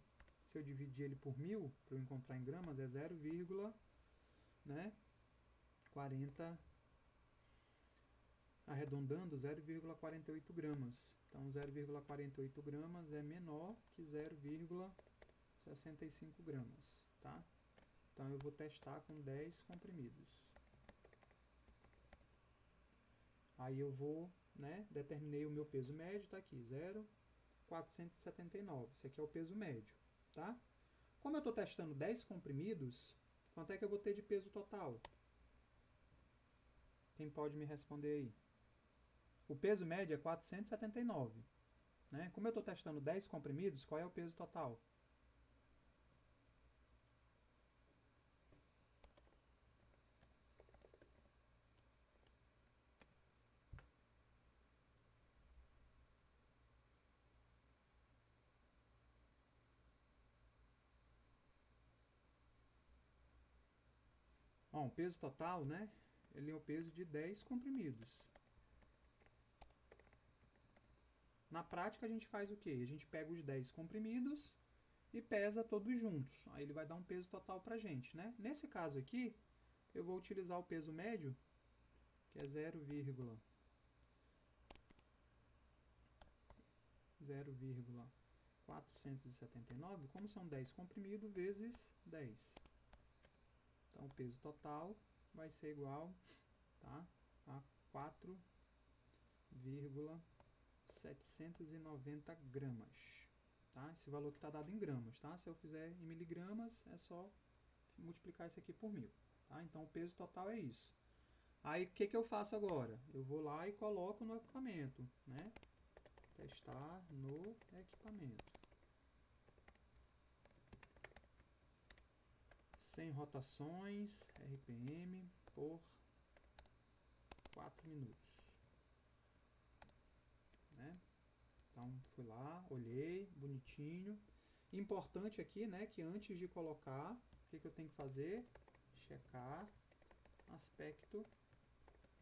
se eu dividir ele por 1000, para eu encontrar em gramas, é 0, né? 40, arredondando, 0,48 gramas. Então, 0,48 gramas é menor que 0,65 gramas, tá? Então, eu vou testar com 10 comprimidos. Aí eu vou, né, determinei o meu peso médio, tá aqui, 0,479. Esse aqui é o peso médio, tá? Como eu estou testando 10 comprimidos, quanto é que eu vou ter de peso total? Quem pode me responder aí? O peso médio é 479, né? Como eu estou testando 10 comprimidos, qual é o peso total? Bom, o peso total, né? Ele é o peso de 10 comprimidos. Na prática, a gente faz o quê? A gente pega os 10 comprimidos e pesa todos juntos. Aí ele vai dar um peso total pra gente, né? Nesse caso aqui, eu vou utilizar o peso médio, que é 0,479, como são 10 comprimidos, vezes 10. Então, o peso total vai ser igual, tá, a 4,790 gramas. Tá? Esse valor que está dado em gramas. Tá? Se eu fizer em miligramas, é só multiplicar isso aqui por 1000. Tá? Então, o peso total é isso. Aí, o que eu faço agora? Eu vou lá e coloco no equipamento. Né? Testar no equipamento. 100 rotações, RPM, por 4 minutos. Né? Então, fui lá, olhei, bonitinho. Importante aqui, né, que antes de colocar, o que eu tenho que fazer? Checar aspecto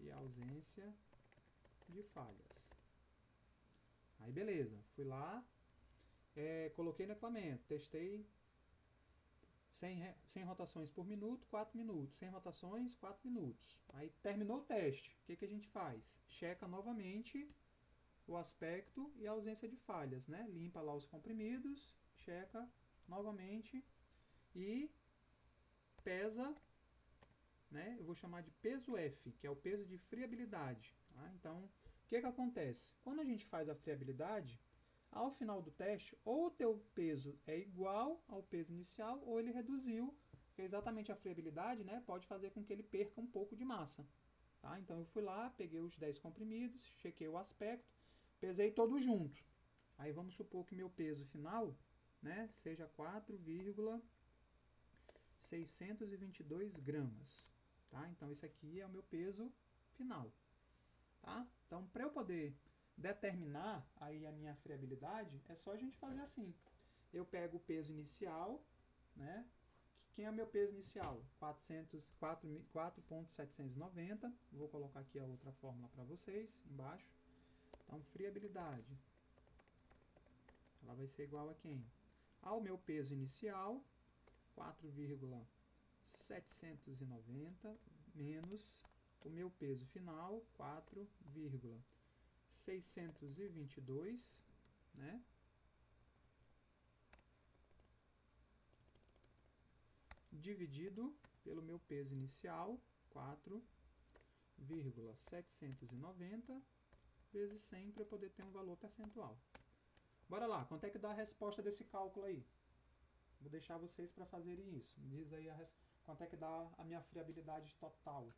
e ausência de falhas. Aí, beleza. Fui lá, coloquei no equipamento, testei 100 rotações por minuto, 4 minutos. 100 rotações, 4 minutos. Aí, terminou o teste. O que a gente faz? Checa novamente o aspecto e a ausência de falhas, né? Limpa lá os comprimidos, checa novamente e pesa, né? Eu vou chamar de peso F, que é o peso de friabilidade. Tá? Então, o que acontece? Quando a gente faz a friabilidade, ao final do teste, ou o teu peso é igual ao peso inicial, ou ele reduziu, porque exatamente a friabilidade, né, pode fazer com que ele perca um pouco de massa. Tá? Então, eu fui lá, peguei os 10 comprimidos, chequei o aspecto, pesei todo junto. Aí vamos supor que meu peso final, né, seja 4,622 gramas. Tá? Então, esse aqui é o meu peso final. Tá? Então, para eu poder determinar aí a minha friabilidade, é só a gente fazer assim. Eu pego o peso inicial, né? Quem é o meu peso inicial? 4.790. Vou colocar aqui a outra fórmula para vocês, embaixo. Então, friabilidade, ela vai ser igual a quem? Ao meu peso inicial, 4,790, menos o meu peso final, 4,622, né? Dividido pelo meu peso inicial, 4,790 vezes 100 para eu poder ter um valor percentual. Bora lá, quanto é que dá a resposta desse cálculo aí? Vou deixar vocês para fazerem isso. Me diz aí quanto é que dá a minha friabilidade total.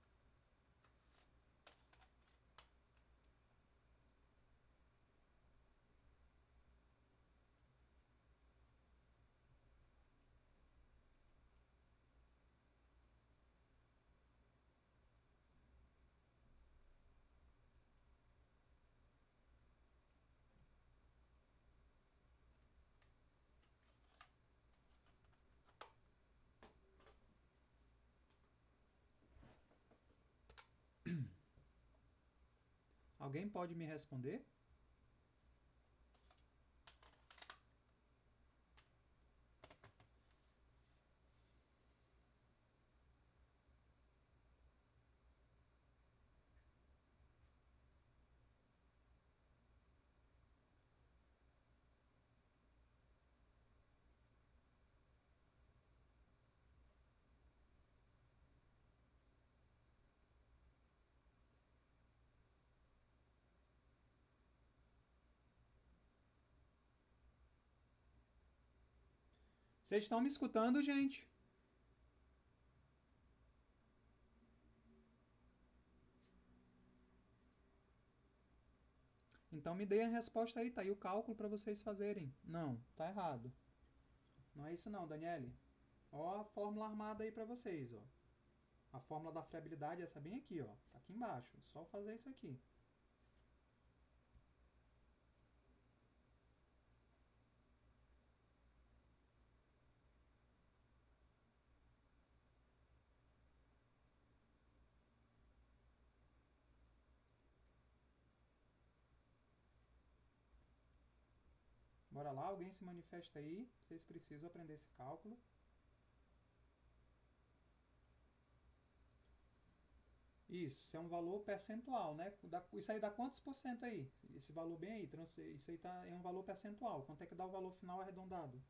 Alguém pode me responder? Vocês estão me escutando, gente? Então me deem a resposta aí, tá aí o cálculo para vocês fazerem. Não, tá errado. Não é isso não, Daniele. Ó a fórmula armada aí para vocês, ó. A fórmula da friabilidade é essa bem aqui, ó. Tá aqui embaixo. Só fazer isso aqui. Bora lá, alguém se manifesta aí. Vocês precisam aprender esse cálculo. Isso é um valor percentual, né? Isso aí dá quantos por cento aí? Esse valor bem aí, isso aí é um valor percentual. Quanto é que dá o valor final arredondado?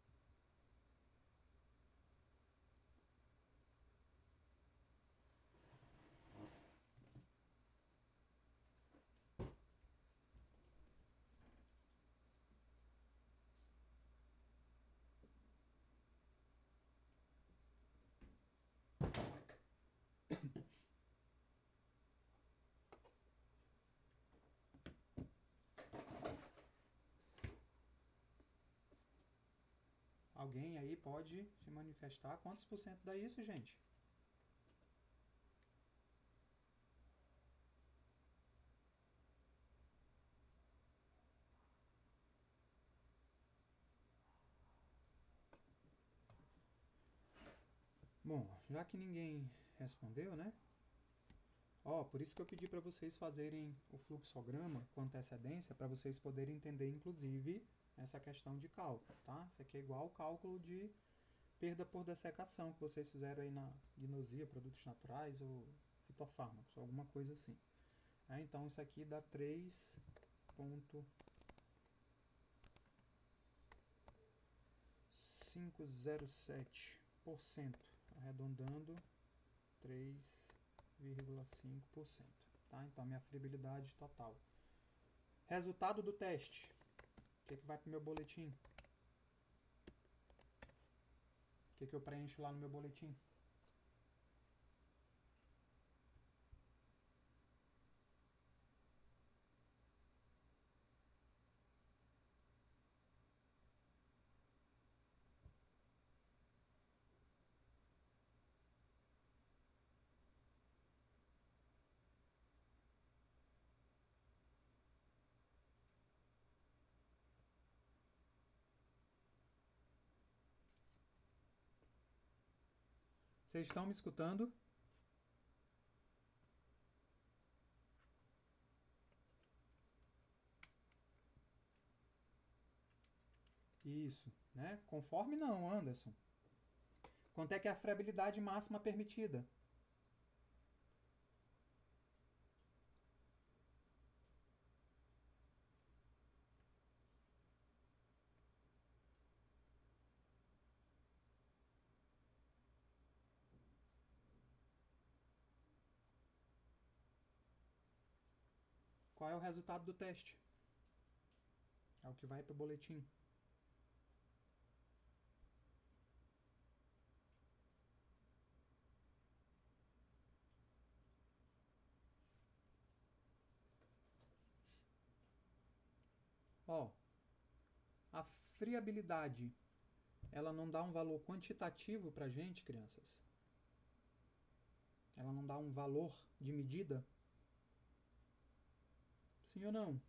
Alguém aí pode se manifestar? Quantos por cento dá isso, gente? Bom, já que ninguém respondeu, né? Ó, por isso que eu pedi para vocês fazerem o fluxograma com antecedência, para vocês poderem entender, inclusive, essa questão de cálculo, tá? Isso aqui é igual ao cálculo de perda por dessecação que vocês fizeram aí na gnosia, produtos naturais ou fitofármacos, alguma coisa assim. Então isso aqui dá 3,507%, arredondando 3,5%. Tá? Então minha friabilidade total. Resultado do teste. O que vai para o meu boletim? O que eu preencho lá no meu boletim? Vocês estão me escutando? Isso, né? Conforme não, Anderson. Quanto é que é a friabilidade máxima permitida? Qual é o resultado do teste? É o que vai para o boletim. Ó, a friabilidade, ela não dá um valor quantitativo para a gente, crianças? Ela não dá um valor de medida? Sim ou não?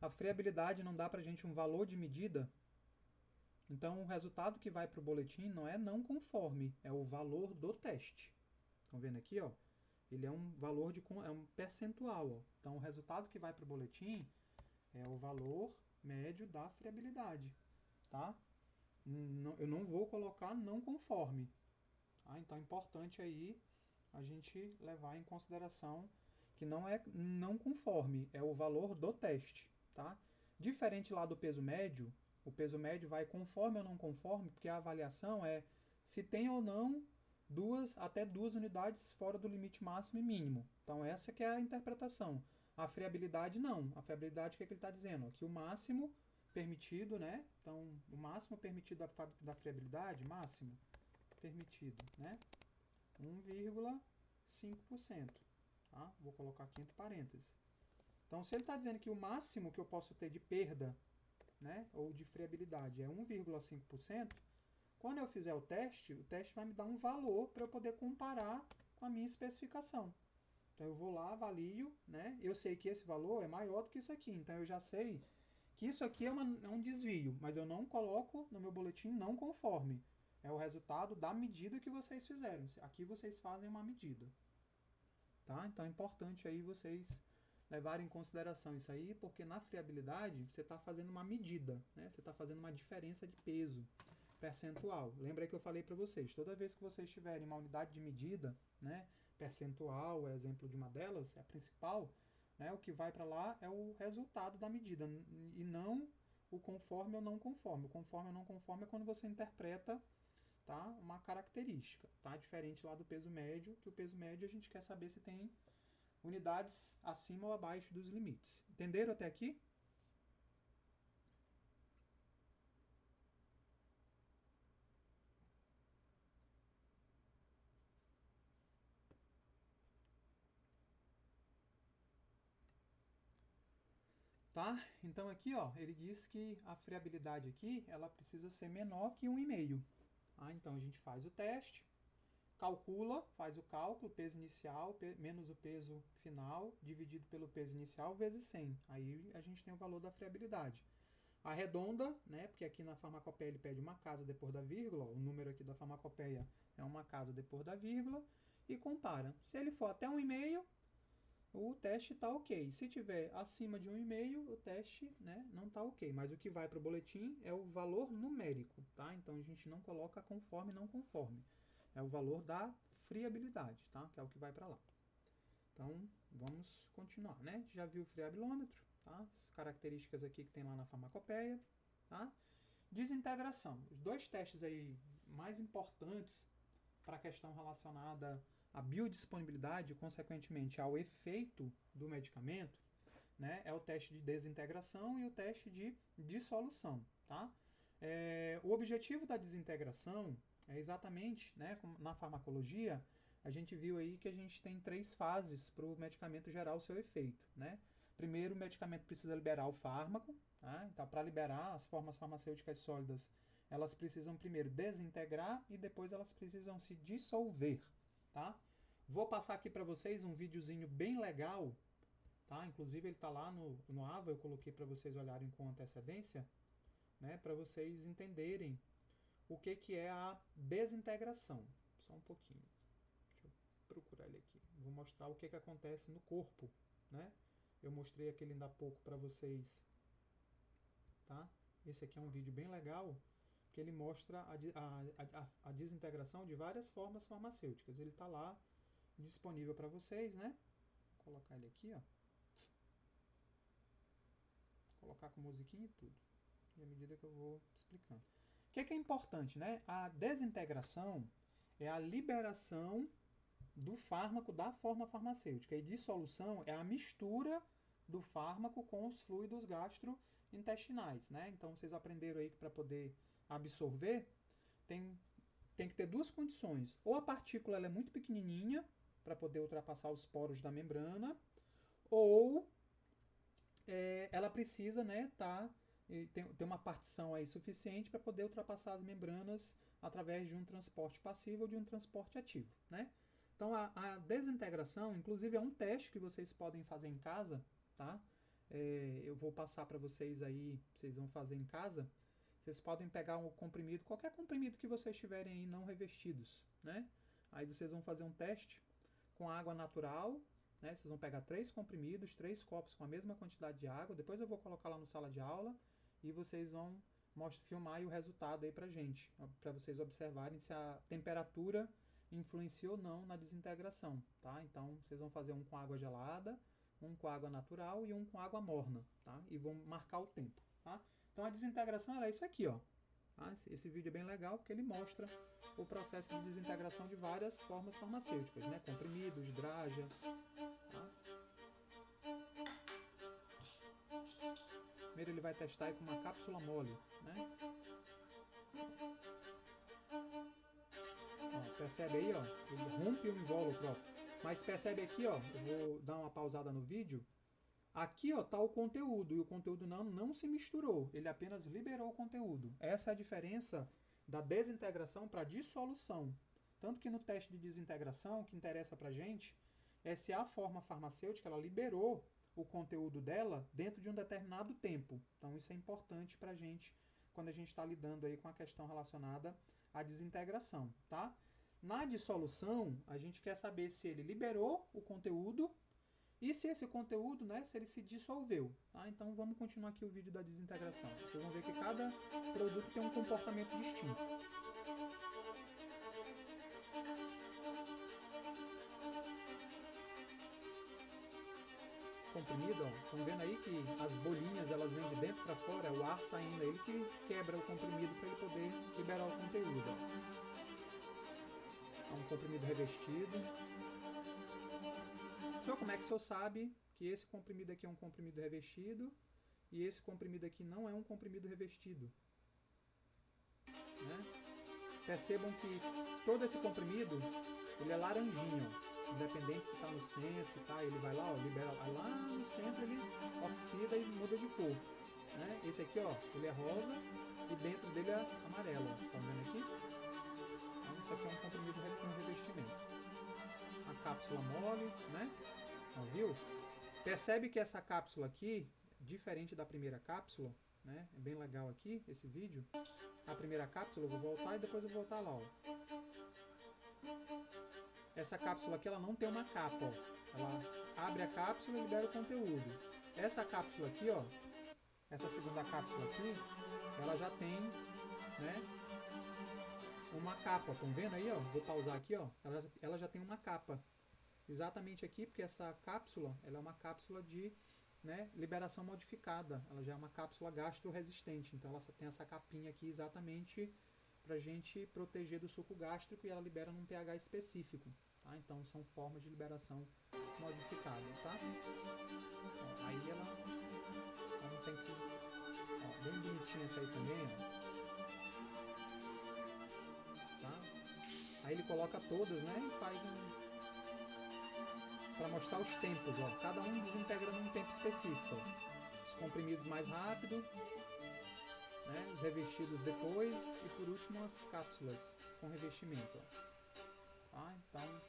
A friabilidade não dá para a gente um valor de medida? Então o resultado que vai para o boletim não é não conforme, é o valor do teste. Estão vendo aqui, ó? Ele é um valor é um percentual, ó. Então o resultado que vai para o boletim é o valor médio da friabilidade, tá? Eu não vou colocar não conforme. Tá? Então é importante aí a gente levar em consideração que não é não conforme, é o valor do teste, tá? Diferente lá do peso médio, o peso médio vai conforme ou não conforme, porque a avaliação é se tem ou não até duas unidades fora do limite máximo e mínimo. Então essa que é a interpretação. A friabilidade não. A friabilidade, o que ele está dizendo? Que o máximo permitido, né? Então, o máximo permitido da friabilidade, máximo permitido, né? 1,5%. Tá? Vou colocar aqui entre parênteses. Então, se ele está dizendo que o máximo que eu posso ter de perda, né, ou de friabilidade é 1,5%, quando eu fizer o teste vai me dar um valor para eu poder comparar com a minha especificação. Então, eu vou lá, avalio, né? Eu sei que esse valor é maior do que isso aqui, então eu já sei que isso aqui é um desvio, mas eu não coloco no meu boletim não conforme. É o resultado da medida que vocês fizeram. Aqui vocês fazem uma medida. Tá? Então é importante aí vocês levarem em consideração isso aí, porque na friabilidade você está fazendo uma medida, né? Você está fazendo uma diferença de peso percentual. Lembra que eu falei para vocês, toda vez que vocês tiverem uma unidade de medida, né, percentual é exemplo de uma delas, é a principal, né, o que vai para lá é o resultado da medida e não o conforme ou não conforme. O conforme ou não conforme é quando você interpreta, tá, uma característica, tá, diferente lá do peso médio, que o peso médio a gente quer saber se tem unidades acima ou abaixo dos limites. Entenderam até aqui? Tá? Então aqui, ó, ele diz que a friabilidade aqui, ela precisa ser menor que 1,5. Ah, então a gente faz o teste, calcula, faz o cálculo, peso inicial menos o peso final, dividido pelo peso inicial, vezes 100. Aí a gente tem o valor da friabilidade. Arredonda, né, porque aqui na farmacopeia ele pede uma casa depois da vírgula, ó, o número aqui da farmacopeia é uma casa depois da vírgula, e compara. Se ele for até 1,5, o teste está ok. Se tiver acima de 1,5, o teste, né, não está ok. Mas o que vai para o boletim é o valor numérico, tá? Então a gente não coloca conforme não conforme. É o valor da friabilidade, tá? Que é o que vai para lá. Então vamos continuar, né? A gente já viu o friabilômetro, tá? As características aqui que tem lá na farmacopeia, tá? Desintegração. Os dois testes aí mais importantes para a questão relacionada a biodisponibilidade e, consequentemente, ao efeito do medicamento, né, é o teste de desintegração e o teste de dissolução. Tá? O objetivo da desintegração é exatamente, né, na farmacologia, a gente viu aí que a gente tem 3 fases para o medicamento gerar o seu efeito. Né? Primeiro, o medicamento precisa liberar o fármaco. Tá? Então, para liberar as formas farmacêuticas sólidas, elas precisam primeiro desintegrar e depois elas precisam se dissolver. Tá? Vou passar aqui para vocês um videozinho bem legal, tá? Inclusive ele está lá no AVA, eu coloquei para vocês olharem com antecedência, né? Para vocês entenderem o que é a desintegração. Só um pouquinho. Deixa eu procurar ele aqui. Vou mostrar o que acontece no corpo, né? Eu mostrei aquele ainda há pouco para vocês, tá? Esse aqui é um vídeo bem legal, que ele mostra a desintegração de várias formas farmacêuticas. Ele está lá disponível para vocês, né? Vou colocar ele aqui, ó. Vou colocar com musiquinha e tudo, à medida que eu vou explicando. O que é importante, né? A desintegração é a liberação do fármaco da forma farmacêutica. E dissolução é a mistura do fármaco com os fluidos gastrointestinais, né? Então vocês aprenderam aí que para poder absorver tem que ter 2 condições. Ou a partícula ela é muito pequenininha para poder ultrapassar os poros da membrana, ou ela precisa, né, ter uma partição aí suficiente para poder ultrapassar as membranas através de um transporte passivo ou de um transporte ativo, né? Então a desintegração, inclusive, é um teste que vocês podem fazer em casa, tá? Eu vou passar para vocês aí, vocês vão fazer em casa. Vocês podem pegar um comprimido, qualquer comprimido que vocês tiverem aí não revestidos, né? Aí vocês vão fazer um teste com água natural, né? Vocês vão pegar 3 comprimidos, 3 copos com a mesma quantidade de água. Depois eu vou colocar lá no sala de aula e vocês vão filmar aí o resultado aí pra gente, para vocês observarem se a temperatura influencia ou não na desintegração, tá? Então vocês vão fazer um com água gelada, um com água natural e um com água morna, tá? E vão marcar o tempo, tá? Então a desintegração é isso aqui, ó. Tá? Esse vídeo é bem legal porque ele mostra o processo de desintegração de várias formas farmacêuticas, né? Comprimidos, draja. Tá? Primeiro ele vai testar aí com uma cápsula mole, né? Percebe aí, ó? Ele rompe o invólucro, ó. Mas percebe aqui, ó, eu vou dar uma pausada no vídeo. Aqui, ó, tá o conteúdo, e o conteúdo não se misturou, ele apenas liberou o conteúdo. Essa é a diferença da desintegração para dissolução. Tanto que no teste de desintegração, o que interessa pra gente é se a forma farmacêutica ela liberou o conteúdo dela dentro de um determinado tempo. Então isso é importante pra gente quando a gente está lidando aí com a questão relacionada à desintegração, tá? Na dissolução, a gente quer saber se ele liberou o conteúdo e se esse conteúdo, né, se ele se dissolveu. Tá? Então vamos continuar aqui o vídeo da desintegração. Vocês vão ver que cada produto tem um comportamento distinto. Comprimido, ó, estão vendo aí que as bolinhas elas vêm de dentro para fora, é o ar saindo, é ele que quebra o comprimido para ele poder liberar o conteúdo. Ó. É um comprimido revestido. Senhor, como é que o senhor sabe que esse comprimido aqui é um comprimido revestido e esse comprimido aqui não é um comprimido revestido? Né? Percebam que todo esse comprimido ele é laranjinho, ó. Independente se está no centro, tá? Ele vai lá, ó, libera lá no centro, ele oxida e muda de cor. Né? Esse aqui, ó, ele é rosa e dentro dele é amarelo. Tá vendo aqui? Então, isso aqui é um comprimido com revestimento. A cápsula mole, né? Ó, viu? Percebe que essa cápsula aqui, diferente da primeira cápsula, né? É bem legal aqui esse vídeo. A primeira cápsula, eu vou voltar e depois eu vou voltar lá, ó. Essa cápsula aqui, ela não tem uma capa, ó. Ela abre a cápsula e libera o conteúdo. Essa cápsula aqui, ó, essa segunda cápsula aqui, ela já tem, né, uma capa. Estão vendo aí, ó? Vou pausar aqui, ó. Ela já tem uma capa. Exatamente aqui, porque essa cápsula, ela é uma cápsula de, né, liberação modificada. Ela já é uma cápsula gastro-resistente. Então ela tem essa capinha aqui exatamente para a gente proteger do suco gástrico e ela libera num pH específico. Tá? Então são formas de liberação modificada. Tá? Ó, aí ela não tem que... Ó, bem bonitinha essa aí também. Ó. Tá? Aí ele coloca todas, né, e faz para mostrar os tempos. Ó. Cada um desintegra num tempo específico. Ó. Os comprimidos mais rápido, né, os revestidos depois e por último as cápsulas com revestimento. Ó. Tá? Então,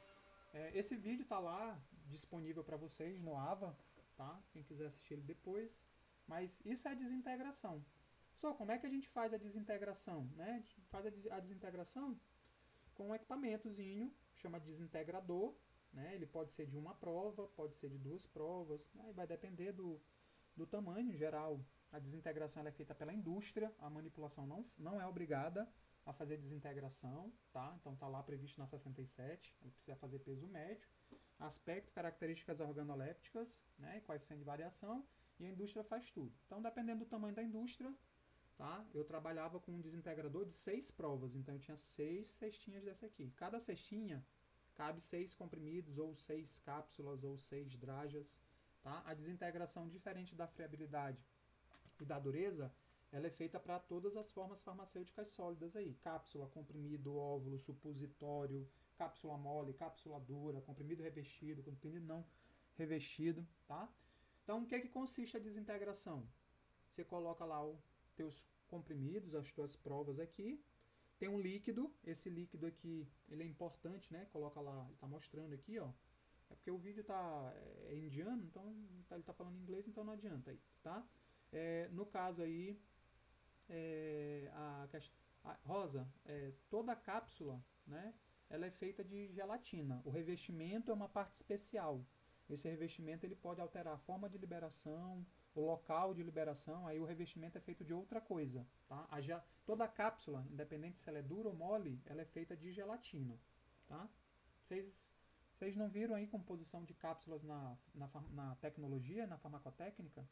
esse vídeo está lá disponível para vocês no AVA, tá? Quem quiser assistir ele depois. Mas isso é a desintegração. Só como é que a gente faz a desintegração? Né? A gente faz a desintegração com um equipamentozinho, chama desintegrador. Né? Ele pode ser de uma prova, pode ser de duas provas, né? Vai depender do tamanho. Em geral, a desintegração ela é feita pela indústria, a manipulação não é obrigada a fazer desintegração, tá? Então está lá previsto na 67, ele precisa fazer peso médio, aspecto, características organolépticas, né? Coeficiente de variação, e a indústria faz tudo. Então, dependendo do tamanho da indústria, tá? Eu trabalhava com um desintegrador de 6 provas, então eu tinha 6 cestinhas dessa aqui. Cada cestinha cabe 6 comprimidos, ou 6 cápsulas, ou 6 drajas. Tá? A desintegração, diferente da friabilidade e da dureza, ela é feita para todas as formas farmacêuticas sólidas aí. Cápsula, comprimido, óvulo, supositório, cápsula mole, cápsula dura, comprimido revestido, comprimido não revestido. Tá? Então, o que é que consiste a desintegração? Você coloca lá os teus comprimidos, as tuas provas aqui. Tem um líquido, esse líquido aqui, ele é importante, né? Coloca lá, ele está mostrando aqui, ó. É porque o vídeo é indiano, então ele está falando inglês, então não adianta aí, tá? No caso aí, Rosa, toda a cápsula, né? Ela é feita de gelatina. O revestimento é uma parte especial. Esse revestimento ele pode alterar a forma de liberação, o local de liberação, aí o revestimento é feito de outra coisa. Tá? Toda a cápsula, independente se ela é dura ou mole, ela é feita de gelatina. Tá? Vocês não viram aí composição de cápsulas na tecnologia, na farmacotécnica?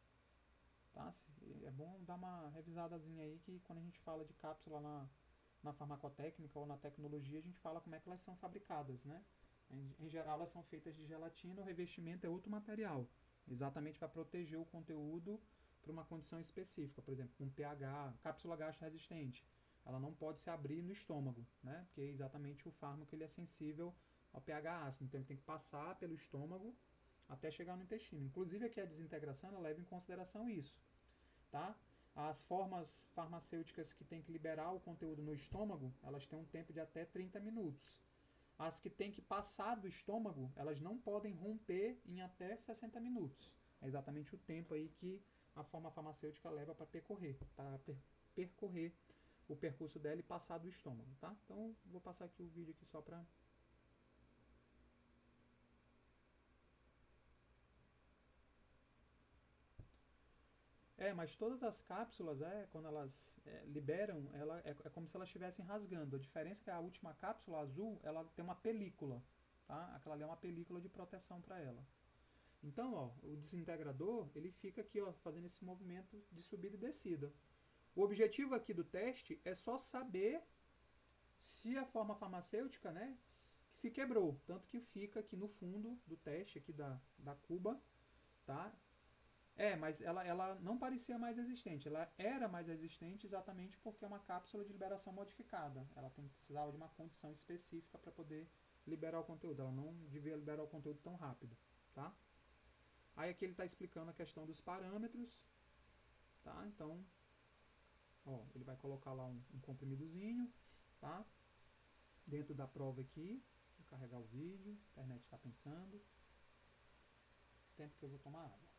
Tá? É bom dar uma revisadazinha aí, que quando a gente fala de cápsula na farmacotécnica ou na tecnologia, a gente fala como é que elas são fabricadas. Né? Em geral, elas são feitas de gelatina, o revestimento é outro material. Exatamente para proteger o conteúdo para uma condição específica, por exemplo, com pH, cápsula gastro-resistente. ela não pode se abrir no estômago, né? Porque exatamente o fármaco ele é sensível ao pH ácido, então ele tem que passar pelo estômago até chegar no intestino. Inclusive aqui a desintegração ela leva em consideração isso, tá? As formas farmacêuticas que tem que liberar o conteúdo no estômago, elas têm um tempo de até 30 minutos. As que tem que passar do estômago, elas não podem romper em até 60 minutos. É exatamente o tempo aí que a forma farmacêutica leva para percorrer o percurso dela e passar do estômago, tá? Então, vou passar aqui o vídeo aqui só para... mas todas as cápsulas, quando elas liberam, é como se elas estivessem rasgando. A diferença é que a última cápsula azul, ela tem uma película, tá? Aquela ali é uma película de proteção para ela. Então, ó, o desintegrador, ele fica aqui, ó, fazendo esse movimento de subida e descida. O objetivo aqui do teste é só saber se a forma farmacêutica, né, se quebrou. Tanto que fica aqui no fundo do teste aqui da cuba, tá? Mas ela não parecia mais resistente. Ela era mais resistente exatamente porque é uma cápsula de liberação modificada. Ela precisava de uma condição específica para poder liberar o conteúdo. Ela não devia liberar o conteúdo tão rápido, tá? Aí aqui ele está explicando a questão dos parâmetros, tá? Então, ó, ele vai colocar lá um comprimidozinho, tá? Dentro da prova aqui, vou carregar o vídeo, a internet está pensando. Tempo que eu vou tomar água.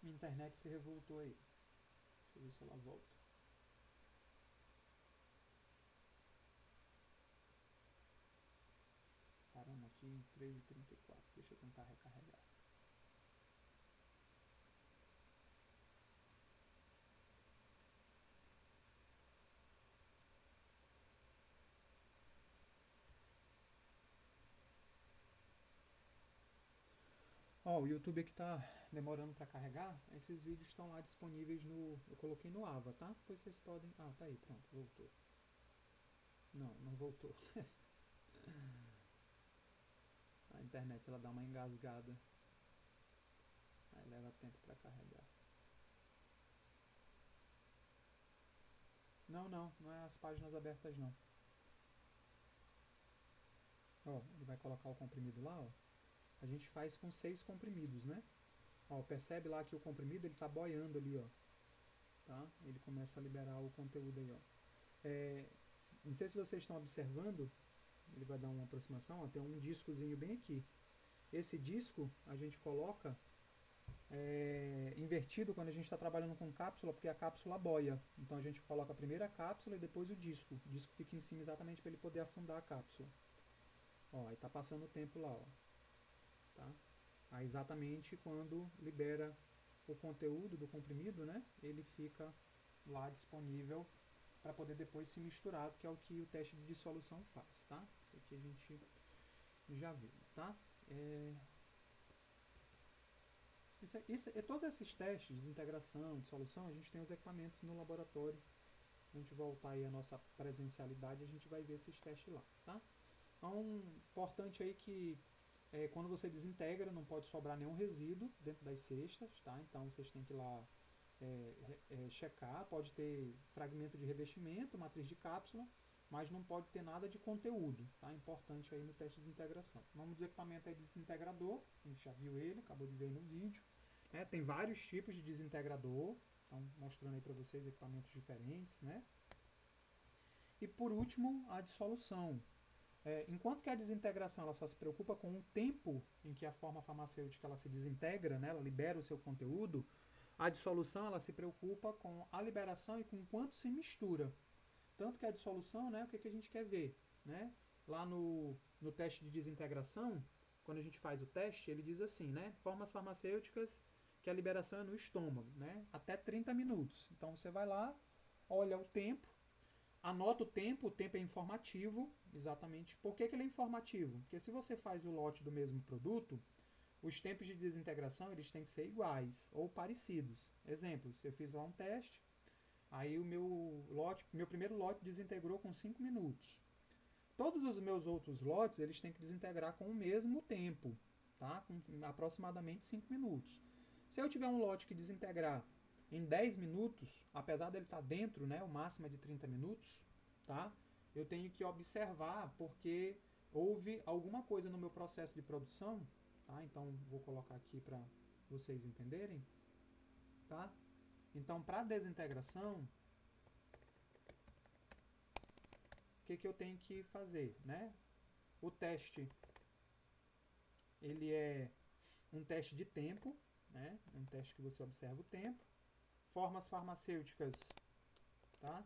Minha internet se revoltou aí. Deixa eu ver se ela volta. Paramos aqui em 3h34. Deixa eu tentar recarregar. Ó, o YouTube aqui tá demorando para carregar. Esses vídeos estão lá disponíveis no... Eu coloquei no Ava, tá? Depois vocês podem... Ah, tá aí, pronto, voltou. Não voltou. A internet ela dá uma engasgada. Aí leva tempo para carregar. Não é as páginas abertas não. Ó, ele vai colocar o comprimido lá, ó. A gente faz com 6 comprimidos, né? Ó, percebe lá que o comprimido ele tá boiando ali, ó. Tá? Ele começa a liberar o conteúdo aí, ó. Não sei se vocês estão observando, ele vai dar uma aproximação, ó, tem um discozinho bem aqui. Esse disco a gente coloca invertido quando a gente está trabalhando com cápsula, porque a cápsula boia. Então a gente coloca a primeira cápsula e depois o disco. O disco fica em cima exatamente para ele poder afundar a cápsula. Ó, aí tá passando o tempo lá, ó. Tá? Aí exatamente quando libera o conteúdo do comprimido, né? Ele fica lá disponível para poder depois se misturar, que é o que o teste de dissolução faz, tá? Isso aqui a gente já viu, tá? Todos esses testes de integração, de solução, a gente tem os equipamentos no laboratório. A gente voltar aí a nossa presencialidade, a gente vai ver esses testes lá, tá? Então, importante aí que quando você desintegra, não pode sobrar nenhum resíduo dentro das cestas, tá? Então, vocês têm que ir lá checar, pode ter fragmento de revestimento, matriz de cápsula, mas não pode ter nada de conteúdo, tá? Importante aí no teste de desintegração. O nome do equipamento é desintegrador, a gente já viu ele, acabou de ver no vídeo. Tem vários tipos de desintegrador, então mostrando aí para vocês equipamentos diferentes, né? E por último, a dissolução. Enquanto que a desintegração ela só se preocupa com o tempo em que a forma farmacêutica ela se desintegra, né? Ela libera o seu conteúdo, a dissolução ela se preocupa com a liberação e com quanto se mistura. Tanto que a dissolução, né, o que a gente quer ver? Né? Lá no teste de desintegração, quando a gente faz o teste, ele diz assim, né? Formas farmacêuticas que a liberação é no estômago, né? Até 30 minutos. Então você vai lá, olha o tempo, anota o tempo é informativo, exatamente. Por que ele é informativo? Porque se você faz o lote do mesmo produto, os tempos de desintegração eles têm que ser iguais ou parecidos. Exemplos, eu fiz lá um teste, Aí o meu primeiro lote desintegrou com 5 minutos. Todos os meus outros lotes, eles têm que desintegrar com o mesmo tempo, tá? Com aproximadamente 5 minutos. Se eu tiver um lote que desintegrar em 10 minutos, apesar dele estar dentro, né, o máximo é de 30 minutos, tá? Eu tenho que observar porque houve alguma coisa no meu processo de produção, tá? Então vou colocar aqui para vocês entenderem, tá? Então, para desintegração, o que eu tenho que fazer, né? O teste, ele é um teste de tempo, né? Um teste que você observa o tempo. Formas farmacêuticas, tá?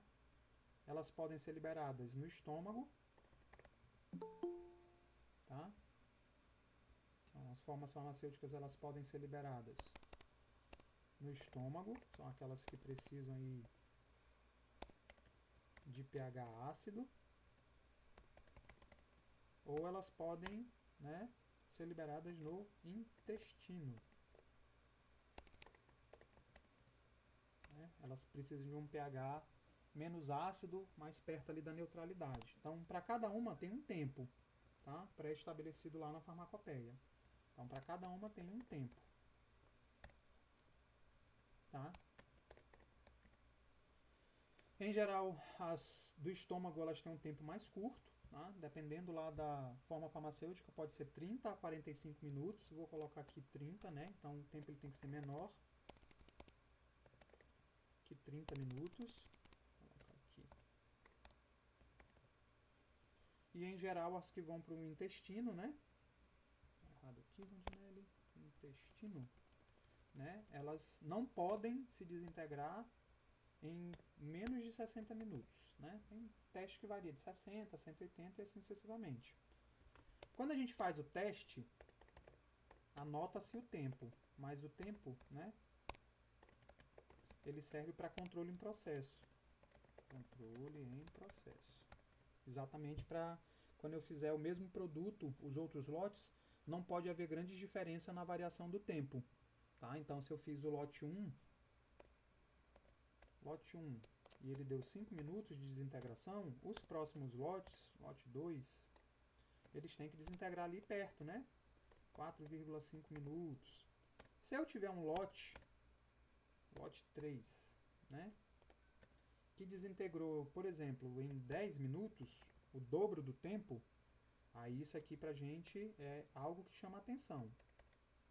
Elas podem ser liberadas no estômago, tá? Então, as formas farmacêuticas, elas podem ser liberadas no estômago, são aquelas que precisam aí de pH ácido, ou elas podem, né, ser liberadas no intestino. Né? Elas precisam de um pH menos ácido, mais perto ali da neutralidade. Então, para cada uma tem um tempo, tá? Pré-estabelecido lá na farmacopeia. Então, para cada uma tem um tempo, tá? Em geral, as do estômago elas têm um tempo mais curto, tá? Dependendo lá da forma farmacêutica, pode ser 30 a 45 minutos. Vou colocar aqui 30, né? Então o tempo ele tem que ser menor que 30 minutos. Vou colocar aqui. E em geral, as que vão para o intestino, né? Errado aqui, Rondinelli. Intestino, né? Elas não podem se desintegrar em menos de 60 minutos, né? Tem teste que varia de 60, 180 e assim sucessivamente. Quando a gente faz o teste, anota-se o tempo, mas o tempo, né, ele serve para controle em processo. Controle em processo. Exatamente para quando eu fizer o mesmo produto, os outros lotes, não pode haver grande diferença na variação do tempo, tá? Então, se eu fiz o lote 1, e ele deu 5 minutos de desintegração, os próximos lotes, lote 2, eles têm que desintegrar ali perto, né? 4,5 minutos. Se eu tiver um lote 3, né? Que desintegrou, por exemplo, em 10 minutos, o dobro do tempo, aí isso aqui pra gente é algo que chama atenção,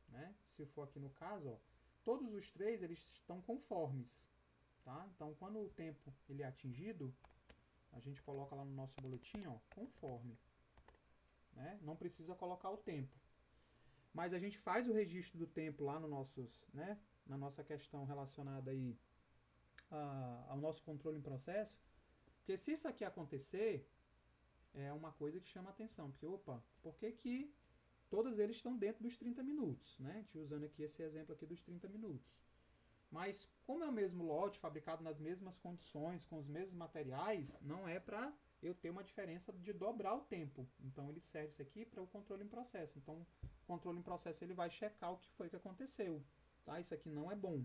né? Se for aqui no caso, ó, todos os três eles estão conformes, tá? Então, quando o tempo ele é atingido, a gente coloca lá no nosso boletim, ó, conforme, né? Não precisa colocar o tempo. Mas a gente faz o registro do tempo lá no nossos, né, na nossa questão relacionada aí ao nosso controle em processo, porque se isso aqui acontecer, é uma coisa que chama atenção, porque, opa, por que todos eles estão dentro dos 30 minutos, né? Usando aqui esse exemplo aqui dos 30 minutos. Mas, como é o mesmo lote, fabricado nas mesmas condições, com os mesmos materiais, não é para eu ter uma diferença de dobrar o tempo. Então, ele serve isso aqui para o controle em processo. Então, o controle em processo ele vai checar o que foi que aconteceu. Tá? Isso aqui não é bom.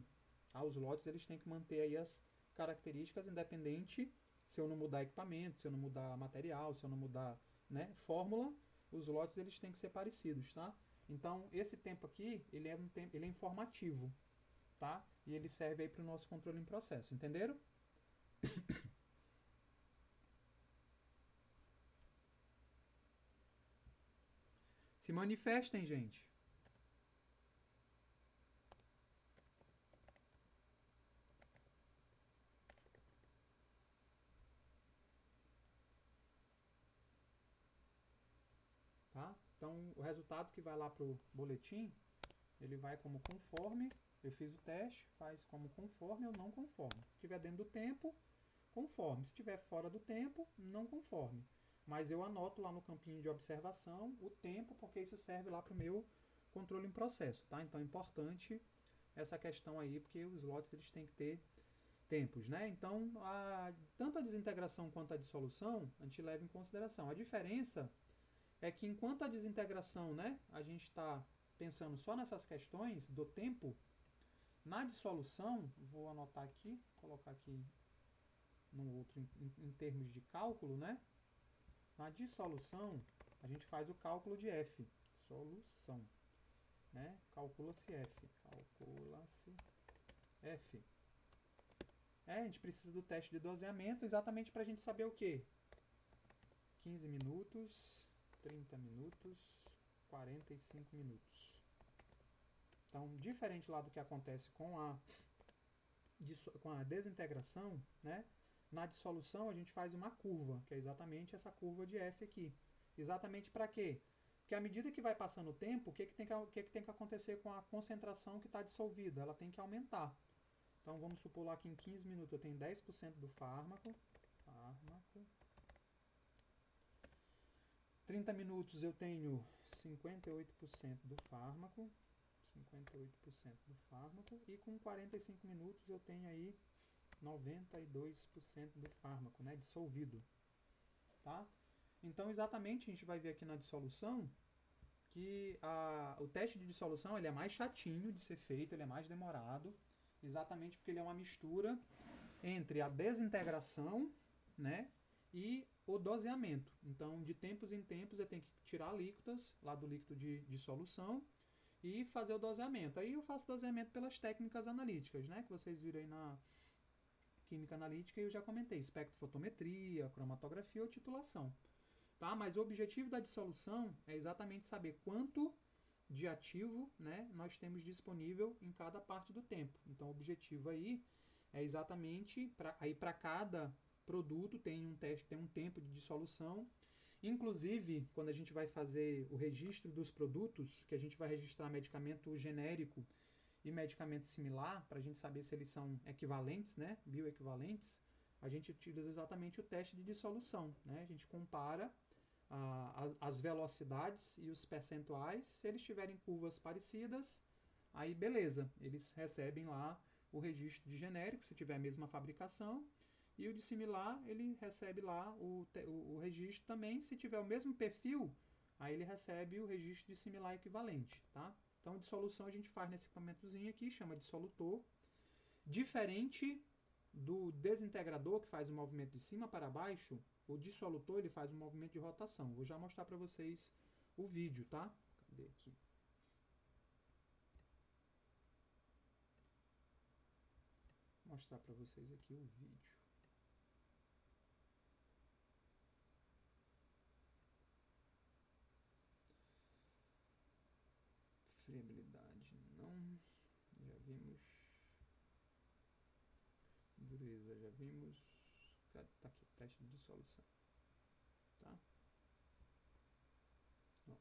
Tá? Os lotes eles têm que manter aí as características, independente se eu não mudar equipamento, se eu não mudar material, se eu não mudar, né, fórmula, os lotes eles têm que ser parecidos. Tá? Então, esse tempo aqui ele é ele é informativo. Tá? E ele serve aí para o nosso controle em processo, entenderam? Se manifestem, gente. Tá? Então, o resultado que vai lá para o boletim, ele vai como conforme, eu fiz o teste, faz como conforme ou não conforme. Se estiver dentro do tempo, conforme. Se estiver fora do tempo, não conforme. Mas eu anoto lá no campinho de observação o tempo, porque isso serve lá para o meu controle em processo, tá? Então é importante essa questão aí, porque os lotes eles têm que ter tempos, né? Então, tanto a desintegração quanto a dissolução, a gente leva em consideração. A diferença é que enquanto a desintegração, né, a gente está pensando só nessas questões do tempo, na dissolução, vou anotar aqui, colocar aqui no outro em termos de cálculo, né? Na dissolução, a gente faz o cálculo de F. Solução. Né? Calcula-se F. Calcula-se F. A gente precisa do teste de doseamento exatamente para a gente saber o quê? 15 minutos, 30 minutos, 45 minutos. Então, diferente lá do que acontece com a desintegração, né? Na dissolução a gente faz uma curva, que é exatamente essa curva de F aqui. Exatamente para quê? Porque à medida que vai passando o tempo, o que tem que acontecer com a concentração que está dissolvida? Ela tem que aumentar. Então vamos supor lá que em 15 minutos eu tenho 10% do fármaco. 30 minutos eu tenho 58% do fármaco. 58% do fármaco. E com 45 minutos eu tenho aí 92% do fármaco, né, dissolvido. Tá? Então exatamente a gente vai ver aqui na dissolução que o teste de dissolução ele é mais chatinho de ser feito, ele é mais demorado, exatamente porque ele é uma mistura entre a desintegração, né, e o doseamento. Então, de tempos em tempos, eu tenho que tirar alíquotas lá do líquido de solução e fazer o doseamento. Aí eu faço doseamento pelas técnicas analíticas, né, que vocês viram aí na química analítica e eu já comentei, espectrofotometria, cromatografia ou titulação. Tá? Mas o objetivo da dissolução é exatamente saber quanto de ativo, né, nós temos disponível em cada parte do tempo. Então o objetivo aí é exatamente para cada produto tem um tempo de dissolução. Inclusive, quando a gente vai fazer o registro dos produtos, que a gente vai registrar medicamento genérico e medicamento similar, para a gente saber se eles são equivalentes, né, bioequivalentes, a gente utiliza exatamente o teste de dissolução. Né? A gente compara as velocidades e os percentuais. Se eles tiverem curvas parecidas, aí beleza, eles recebem lá o registro de genérico, se tiver a mesma fabricação, e o de similar, ele recebe lá o registro também. Se tiver o mesmo perfil, aí ele recebe o registro de similar equivalente. Tá? Então, a dissolução a gente faz nesse equipamentozinho aqui, chama dissolutor. Diferente do desintegrador, que faz o movimento de cima para baixo, o dissolutor ele faz um movimento de rotação. Vou já mostrar para vocês o vídeo, tá? Cadê aqui? Vou mostrar para vocês aqui o vídeo. Friabilidade não. Já vimos. Dureza já vimos. Tá aqui, teste de dissolução. Tá? Ó.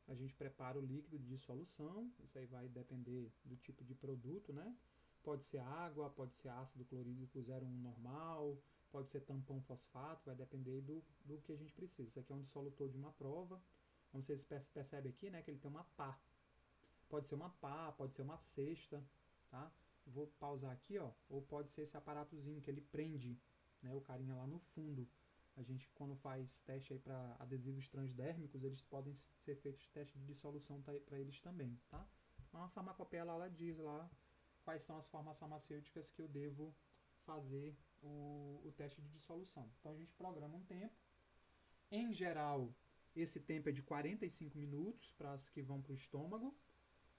A gente prepara o líquido de dissolução. Isso aí vai depender do tipo de produto, né? Pode ser água, pode ser ácido clorídrico 0,1 normal, pode ser tampão fosfato, vai depender do que a gente precisa. Isso aqui é um dissolutor de uma prova. Como vocês percebem aqui, né, que ele tem uma pá. Pode ser uma pá, pode ser uma cesta, tá? Vou pausar aqui, ó. Ou pode ser esse aparatozinho que ele prende, né, o carinha lá no fundo. A gente, quando faz teste aí para adesivos transdérmicos, eles podem ser feitos teste de dissolução para eles também, tá? Uma farmacopeia lá, ela diz lá quais são as formas farmacêuticas que eu devo fazer o teste de dissolução. Então a gente programa um tempo. Em geral, esse tempo é de 45 minutos para as que vão para o estômago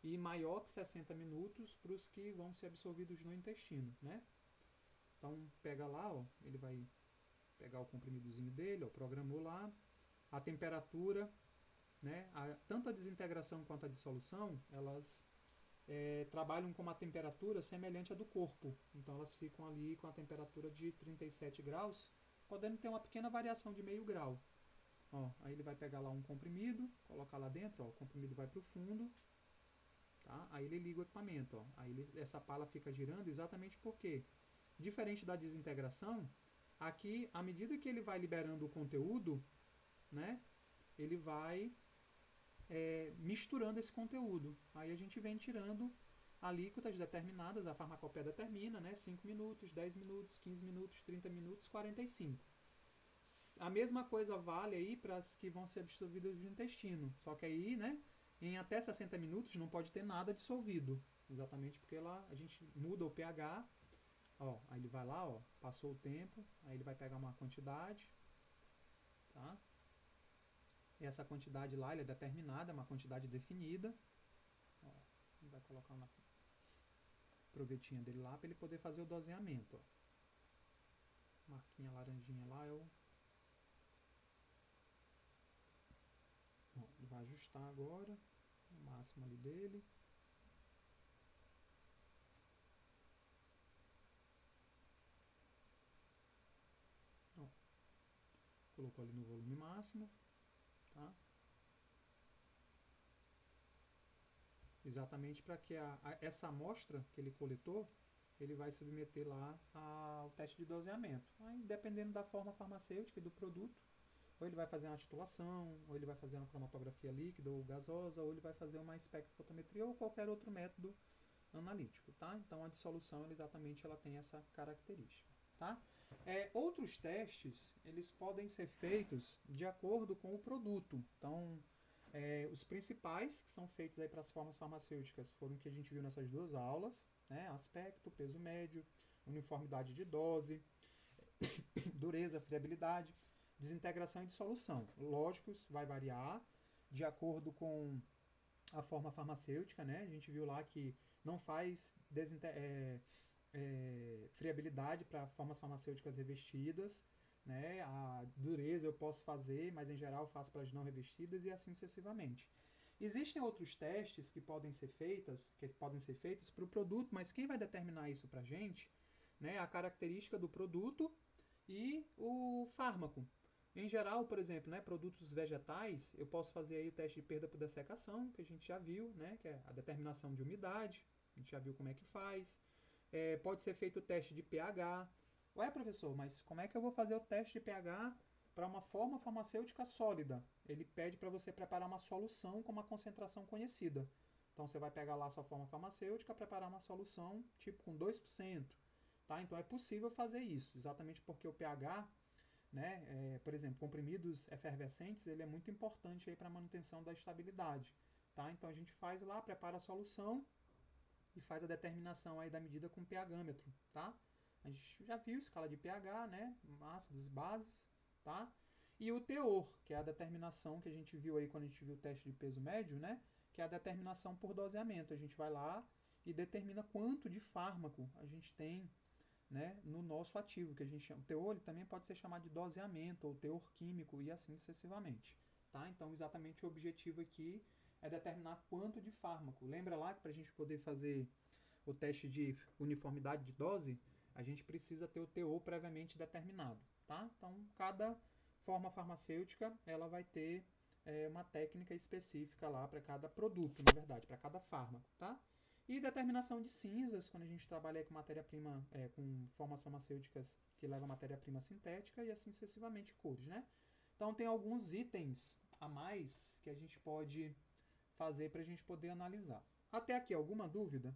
e maior que 60 minutos para os que vão ser absorvidos no intestino, né? Então pega lá, ó, ele vai pegar o comprimidozinho dele, ó, programou lá, a temperatura, né? Tanto a desintegração quanto a dissolução, elas trabalham com uma temperatura semelhante à do corpo. Então elas ficam ali com a temperatura de 37 graus, podendo ter uma pequena variação de meio grau. Ó, aí ele vai pegar lá um comprimido, colocar lá dentro, ó, o comprimido vai para o fundo, tá? Aí ele liga o equipamento, ó. Aí essa pala fica girando exatamente porque, diferente da desintegração, aqui, à medida que ele vai liberando o conteúdo, né, ele vai misturando esse conteúdo. Aí a gente vem tirando alíquotas determinadas, a farmacopeia determina, né, 5 minutos, 10 minutos, 15 minutos, 30 minutos, 45. A mesma coisa vale aí para as que vão ser absorvidas no intestino. Só que aí, né, em até 60 minutos não pode ter nada dissolvido. Exatamente porque lá a gente muda o pH Ó, aí ele vai lá, ó, passou o tempo, aí ele vai pegar uma quantidade, tá? E essa quantidade lá, ele é determinada, é uma quantidade definida. Ó, ele vai colocar na provetinha dele lá para ele poder fazer o doseamento, ó. Marquinha laranjinha lá é o... Ó, ele vai ajustar agora o máximo ali dele. Ó, colocou ali no volume máximo, tá? Exatamente para que essa amostra que ele coletou, ele vai submeter lá ao teste de doseamento. Aí, dependendo da forma farmacêutica e do produto, ou ele vai fazer uma titulação, ou ele vai fazer uma cromatografia líquida ou gasosa, ou ele vai fazer uma espectrofotometria ou qualquer outro método analítico, tá? Então a dissolução exatamente ela tem essa característica, tá? Outros testes eles podem ser feitos de acordo com o produto. Então os principais que são feitos aí para as formas farmacêuticas foram o que a gente viu nessas duas aulas, né? Aspecto, peso médio, uniformidade de dose, dureza, friabilidade, desintegração e dissolução. Lógico, isso vai variar de acordo com a forma farmacêutica, né? A gente viu lá que não faz friabilidade para formas farmacêuticas revestidas, né? A dureza eu posso fazer, mas em geral eu faço para as não revestidas e assim sucessivamente. Existem outros testes que podem ser feitos para o produto, mas quem vai determinar isso para a gente, né? A característica do produto e o fármaco. Em geral, por exemplo, né, produtos vegetais, eu posso fazer aí o teste de perda por dessecação, que a gente já viu, né, que é a determinação de umidade, a gente já viu como é que faz. Pode ser feito o teste de pH. Ué, professor, mas como é que eu vou fazer o teste de pH para uma forma farmacêutica sólida? Ele pede para você preparar uma solução com uma concentração conhecida. Então você vai pegar lá a sua forma farmacêutica, preparar uma solução tipo com 2%. Tá? Então é possível fazer isso, exatamente porque o pH, né, por exemplo, comprimidos efervescentes, ele é muito importante para a manutenção da estabilidade. Tá? Então a gente faz lá, prepara a solução e faz a determinação aí da medida com pHmetro. Tá? A gente já viu escala de pH, né, ácidos e bases. Tá? E o teor, que é a determinação que a gente viu aí quando a gente viu o teste de peso médio, né, que é a determinação por doseamento. A gente vai lá e determina quanto de fármaco a gente tem, né, no nosso ativo, que a gente chama. O teor ele também pode ser chamado de doseamento ou teor químico e assim sucessivamente. Tá? Então, exatamente o objetivo aqui é determinar quanto de fármaco. Lembra lá que para a gente poder fazer o teste de uniformidade de dose, a gente precisa ter o teor previamente determinado. Tá? Então, cada forma farmacêutica ela vai ter uma técnica específica lá para cada produto, na verdade, para cada fármaco. Tá? E determinação de cinzas, quando a gente trabalha com matéria-prima, com formas farmacêuticas que levam matéria-prima sintética e assim sucessivamente cores, né? Então tem alguns itens a mais que a gente pode fazer para a gente poder analisar. Até aqui, alguma dúvida?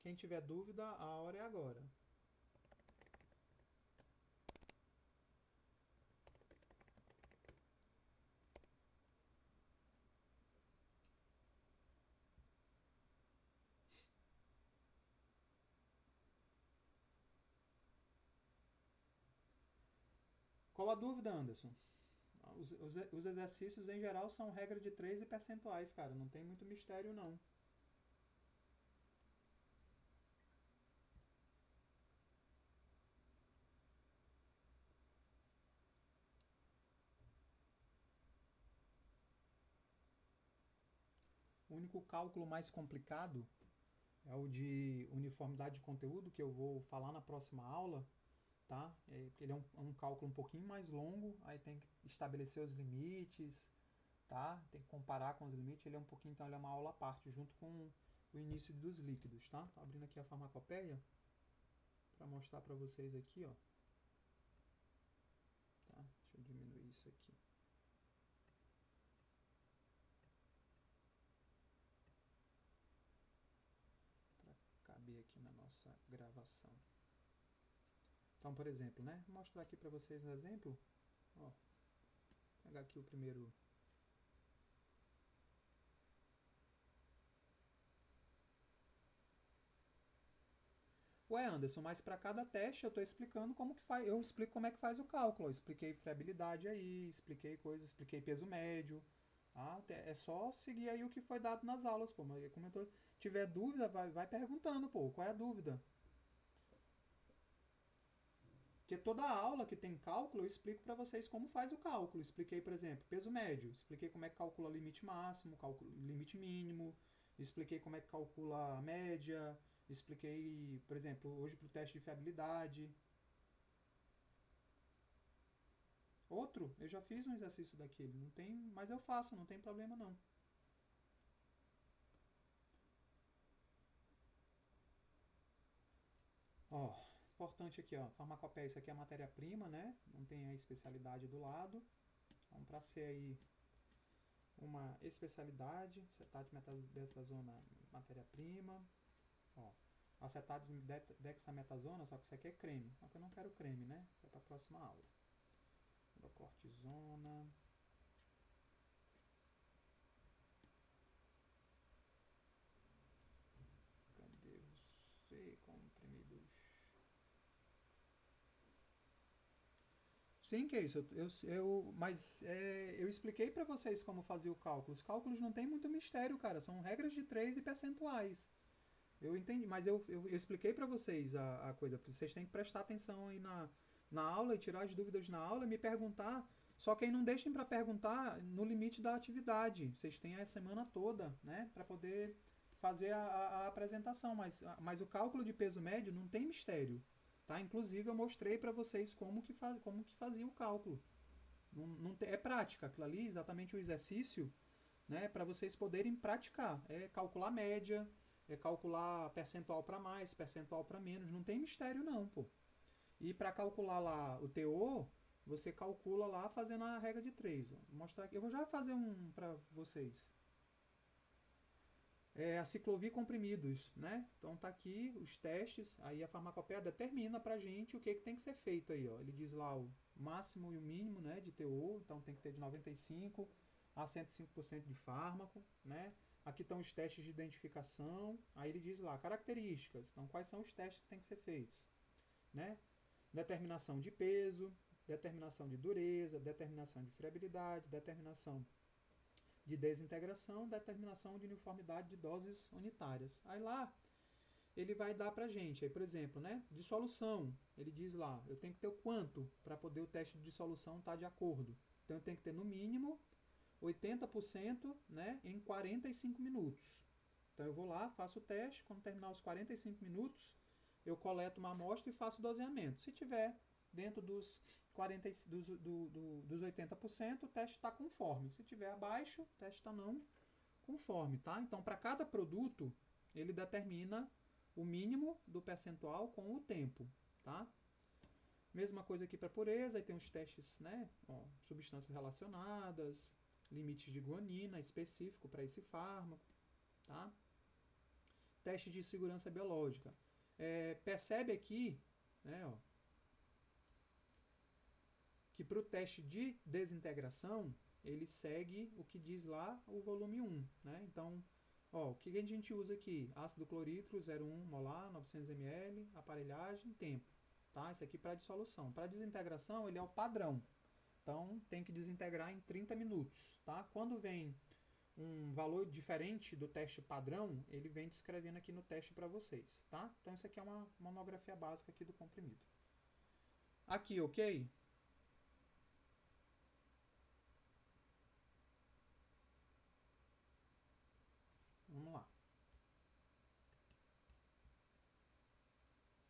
Quem tiver dúvida, a hora é agora. Qual a dúvida, Anderson? Os exercícios em geral são regra de 3 e percentuais, cara. Não tem muito mistério, não. O único cálculo mais complicado é o de uniformidade de conteúdo, que eu vou falar na próxima aula, tá? Ele é um cálculo um pouquinho mais longo, aí tem que estabelecer os limites, tá? Tem que comparar com os limites, ele é um pouquinho, então ele é uma aula à parte, junto com o início dos líquidos, tá? Tô abrindo aqui a farmacopeia para mostrar para vocês aqui, ó. Tá? Deixa eu diminuir isso aqui. Para caber aqui na nossa gravação. Então, por exemplo, né? Vou mostrar aqui para vocês um exemplo. Ó, vou pegar aqui o primeiro Ué, Anderson, mas para cada teste eu estou explicando como que faz. Eu explico como é que faz o cálculo. Eu expliquei friabilidade aí, expliquei coisas, expliquei peso médio. Ah, é só seguir aí o que foi dado nas aulas, pô. Mas como eu tô, tiver dúvida, vai perguntando, pô. Qual é a dúvida? Porque toda aula que tem cálculo, eu explico para vocês como faz o cálculo. Expliquei, por exemplo, peso médio. Expliquei como é que calcula limite máximo, limite mínimo. Expliquei como é que calcula a média. Expliquei, por exemplo, hoje para o teste de fiabilidade. Outro, eu já fiz um exercício daquele. Não tem, mas eu faço, não tem problema não. Ó, importante aqui, ó, farmacopeia, isso aqui é a matéria-prima, né? Não tem a especialidade do lado. Então, para ser aí uma especialidade, acetato de metabetazona, matéria-prima. Ó, acetato de dexametasona, só que isso aqui é creme. Só que eu não quero creme, né? Isso é para a próxima aula. Cortisona. Cadê você, comprimidos? Sim, que é isso. Mas eu expliquei para vocês como fazer o cálculo. Os cálculos não tem muito mistério, cara. São regras de 3 e percentuais. Eu entendi, mas eu expliquei para vocês a coisa. Vocês têm que prestar atenção aí na aula e tirar as dúvidas na aula e me perguntar. Só que aí não deixem para perguntar no limite da atividade. Vocês têm a semana toda, né, para poder fazer a apresentação. Mas o cálculo de peso médio não tem mistério. Tá? Inclusive eu mostrei para vocês como que fazia o cálculo. É prática, aquilo ali, exatamente o exercício, né, para vocês poderem praticar. É calcular média, é calcular percentual para mais, percentual para menos, não tem mistério não, pô. E para calcular lá o teor, você calcula lá fazendo a regra de 3. Vou mostrar aqui. Eu vou já fazer um para vocês. A ciclovir comprimidos, né? Então tá aqui os testes, aí a farmacopeia determina pra gente o que tem que ser feito aí, ó. Ele diz lá o máximo e o mínimo, né, de teor, então tem que ter de 95 a 105% de fármaco, né? Aqui estão os testes de identificação, aí ele diz lá características, então quais são os testes que tem que ser feitos, né? Determinação de peso, determinação de dureza, determinação de friabilidade, determinação de desintegração, determinação de uniformidade de doses unitárias. Aí lá ele vai dar pra gente, aí por exemplo, né, dissolução, ele diz lá, eu tenho que ter o quanto para poder o teste de dissolução estar de acordo. Então eu tenho que ter no mínimo 80%, né, em 45 minutos. Então eu vou lá, faço o teste, quando terminar os 45 minutos, eu coleto uma amostra e faço o doseamento. Se tiver dentro dos 80%, o teste está conforme. Se tiver abaixo, o teste está não conforme, tá? Então, para cada produto, ele determina o mínimo do percentual com o tempo, tá? Mesma coisa aqui para pureza, aí tem os testes, né? Ó, substâncias relacionadas, limites de guanina específico para esse fármaco, tá? Teste de segurança biológica. Percebe aqui, né, ó, que para o teste de desintegração, ele segue o que diz lá o volume 1. Né? Então, ó, o que a gente usa aqui? Ácido clorídrico 0,1 molar, 900 ml, aparelhagem, tempo. Tá? Isso aqui para dissolução. Para desintegração, ele é o padrão. Então, tem que desintegrar em 30 minutos. Tá? Quando vem um valor diferente do teste padrão, ele vem descrevendo aqui no teste para vocês. Tá? Então, isso aqui é uma monografia básica aqui do comprimido. Aqui, ok? Vamos lá.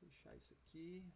Vou fechar isso aqui.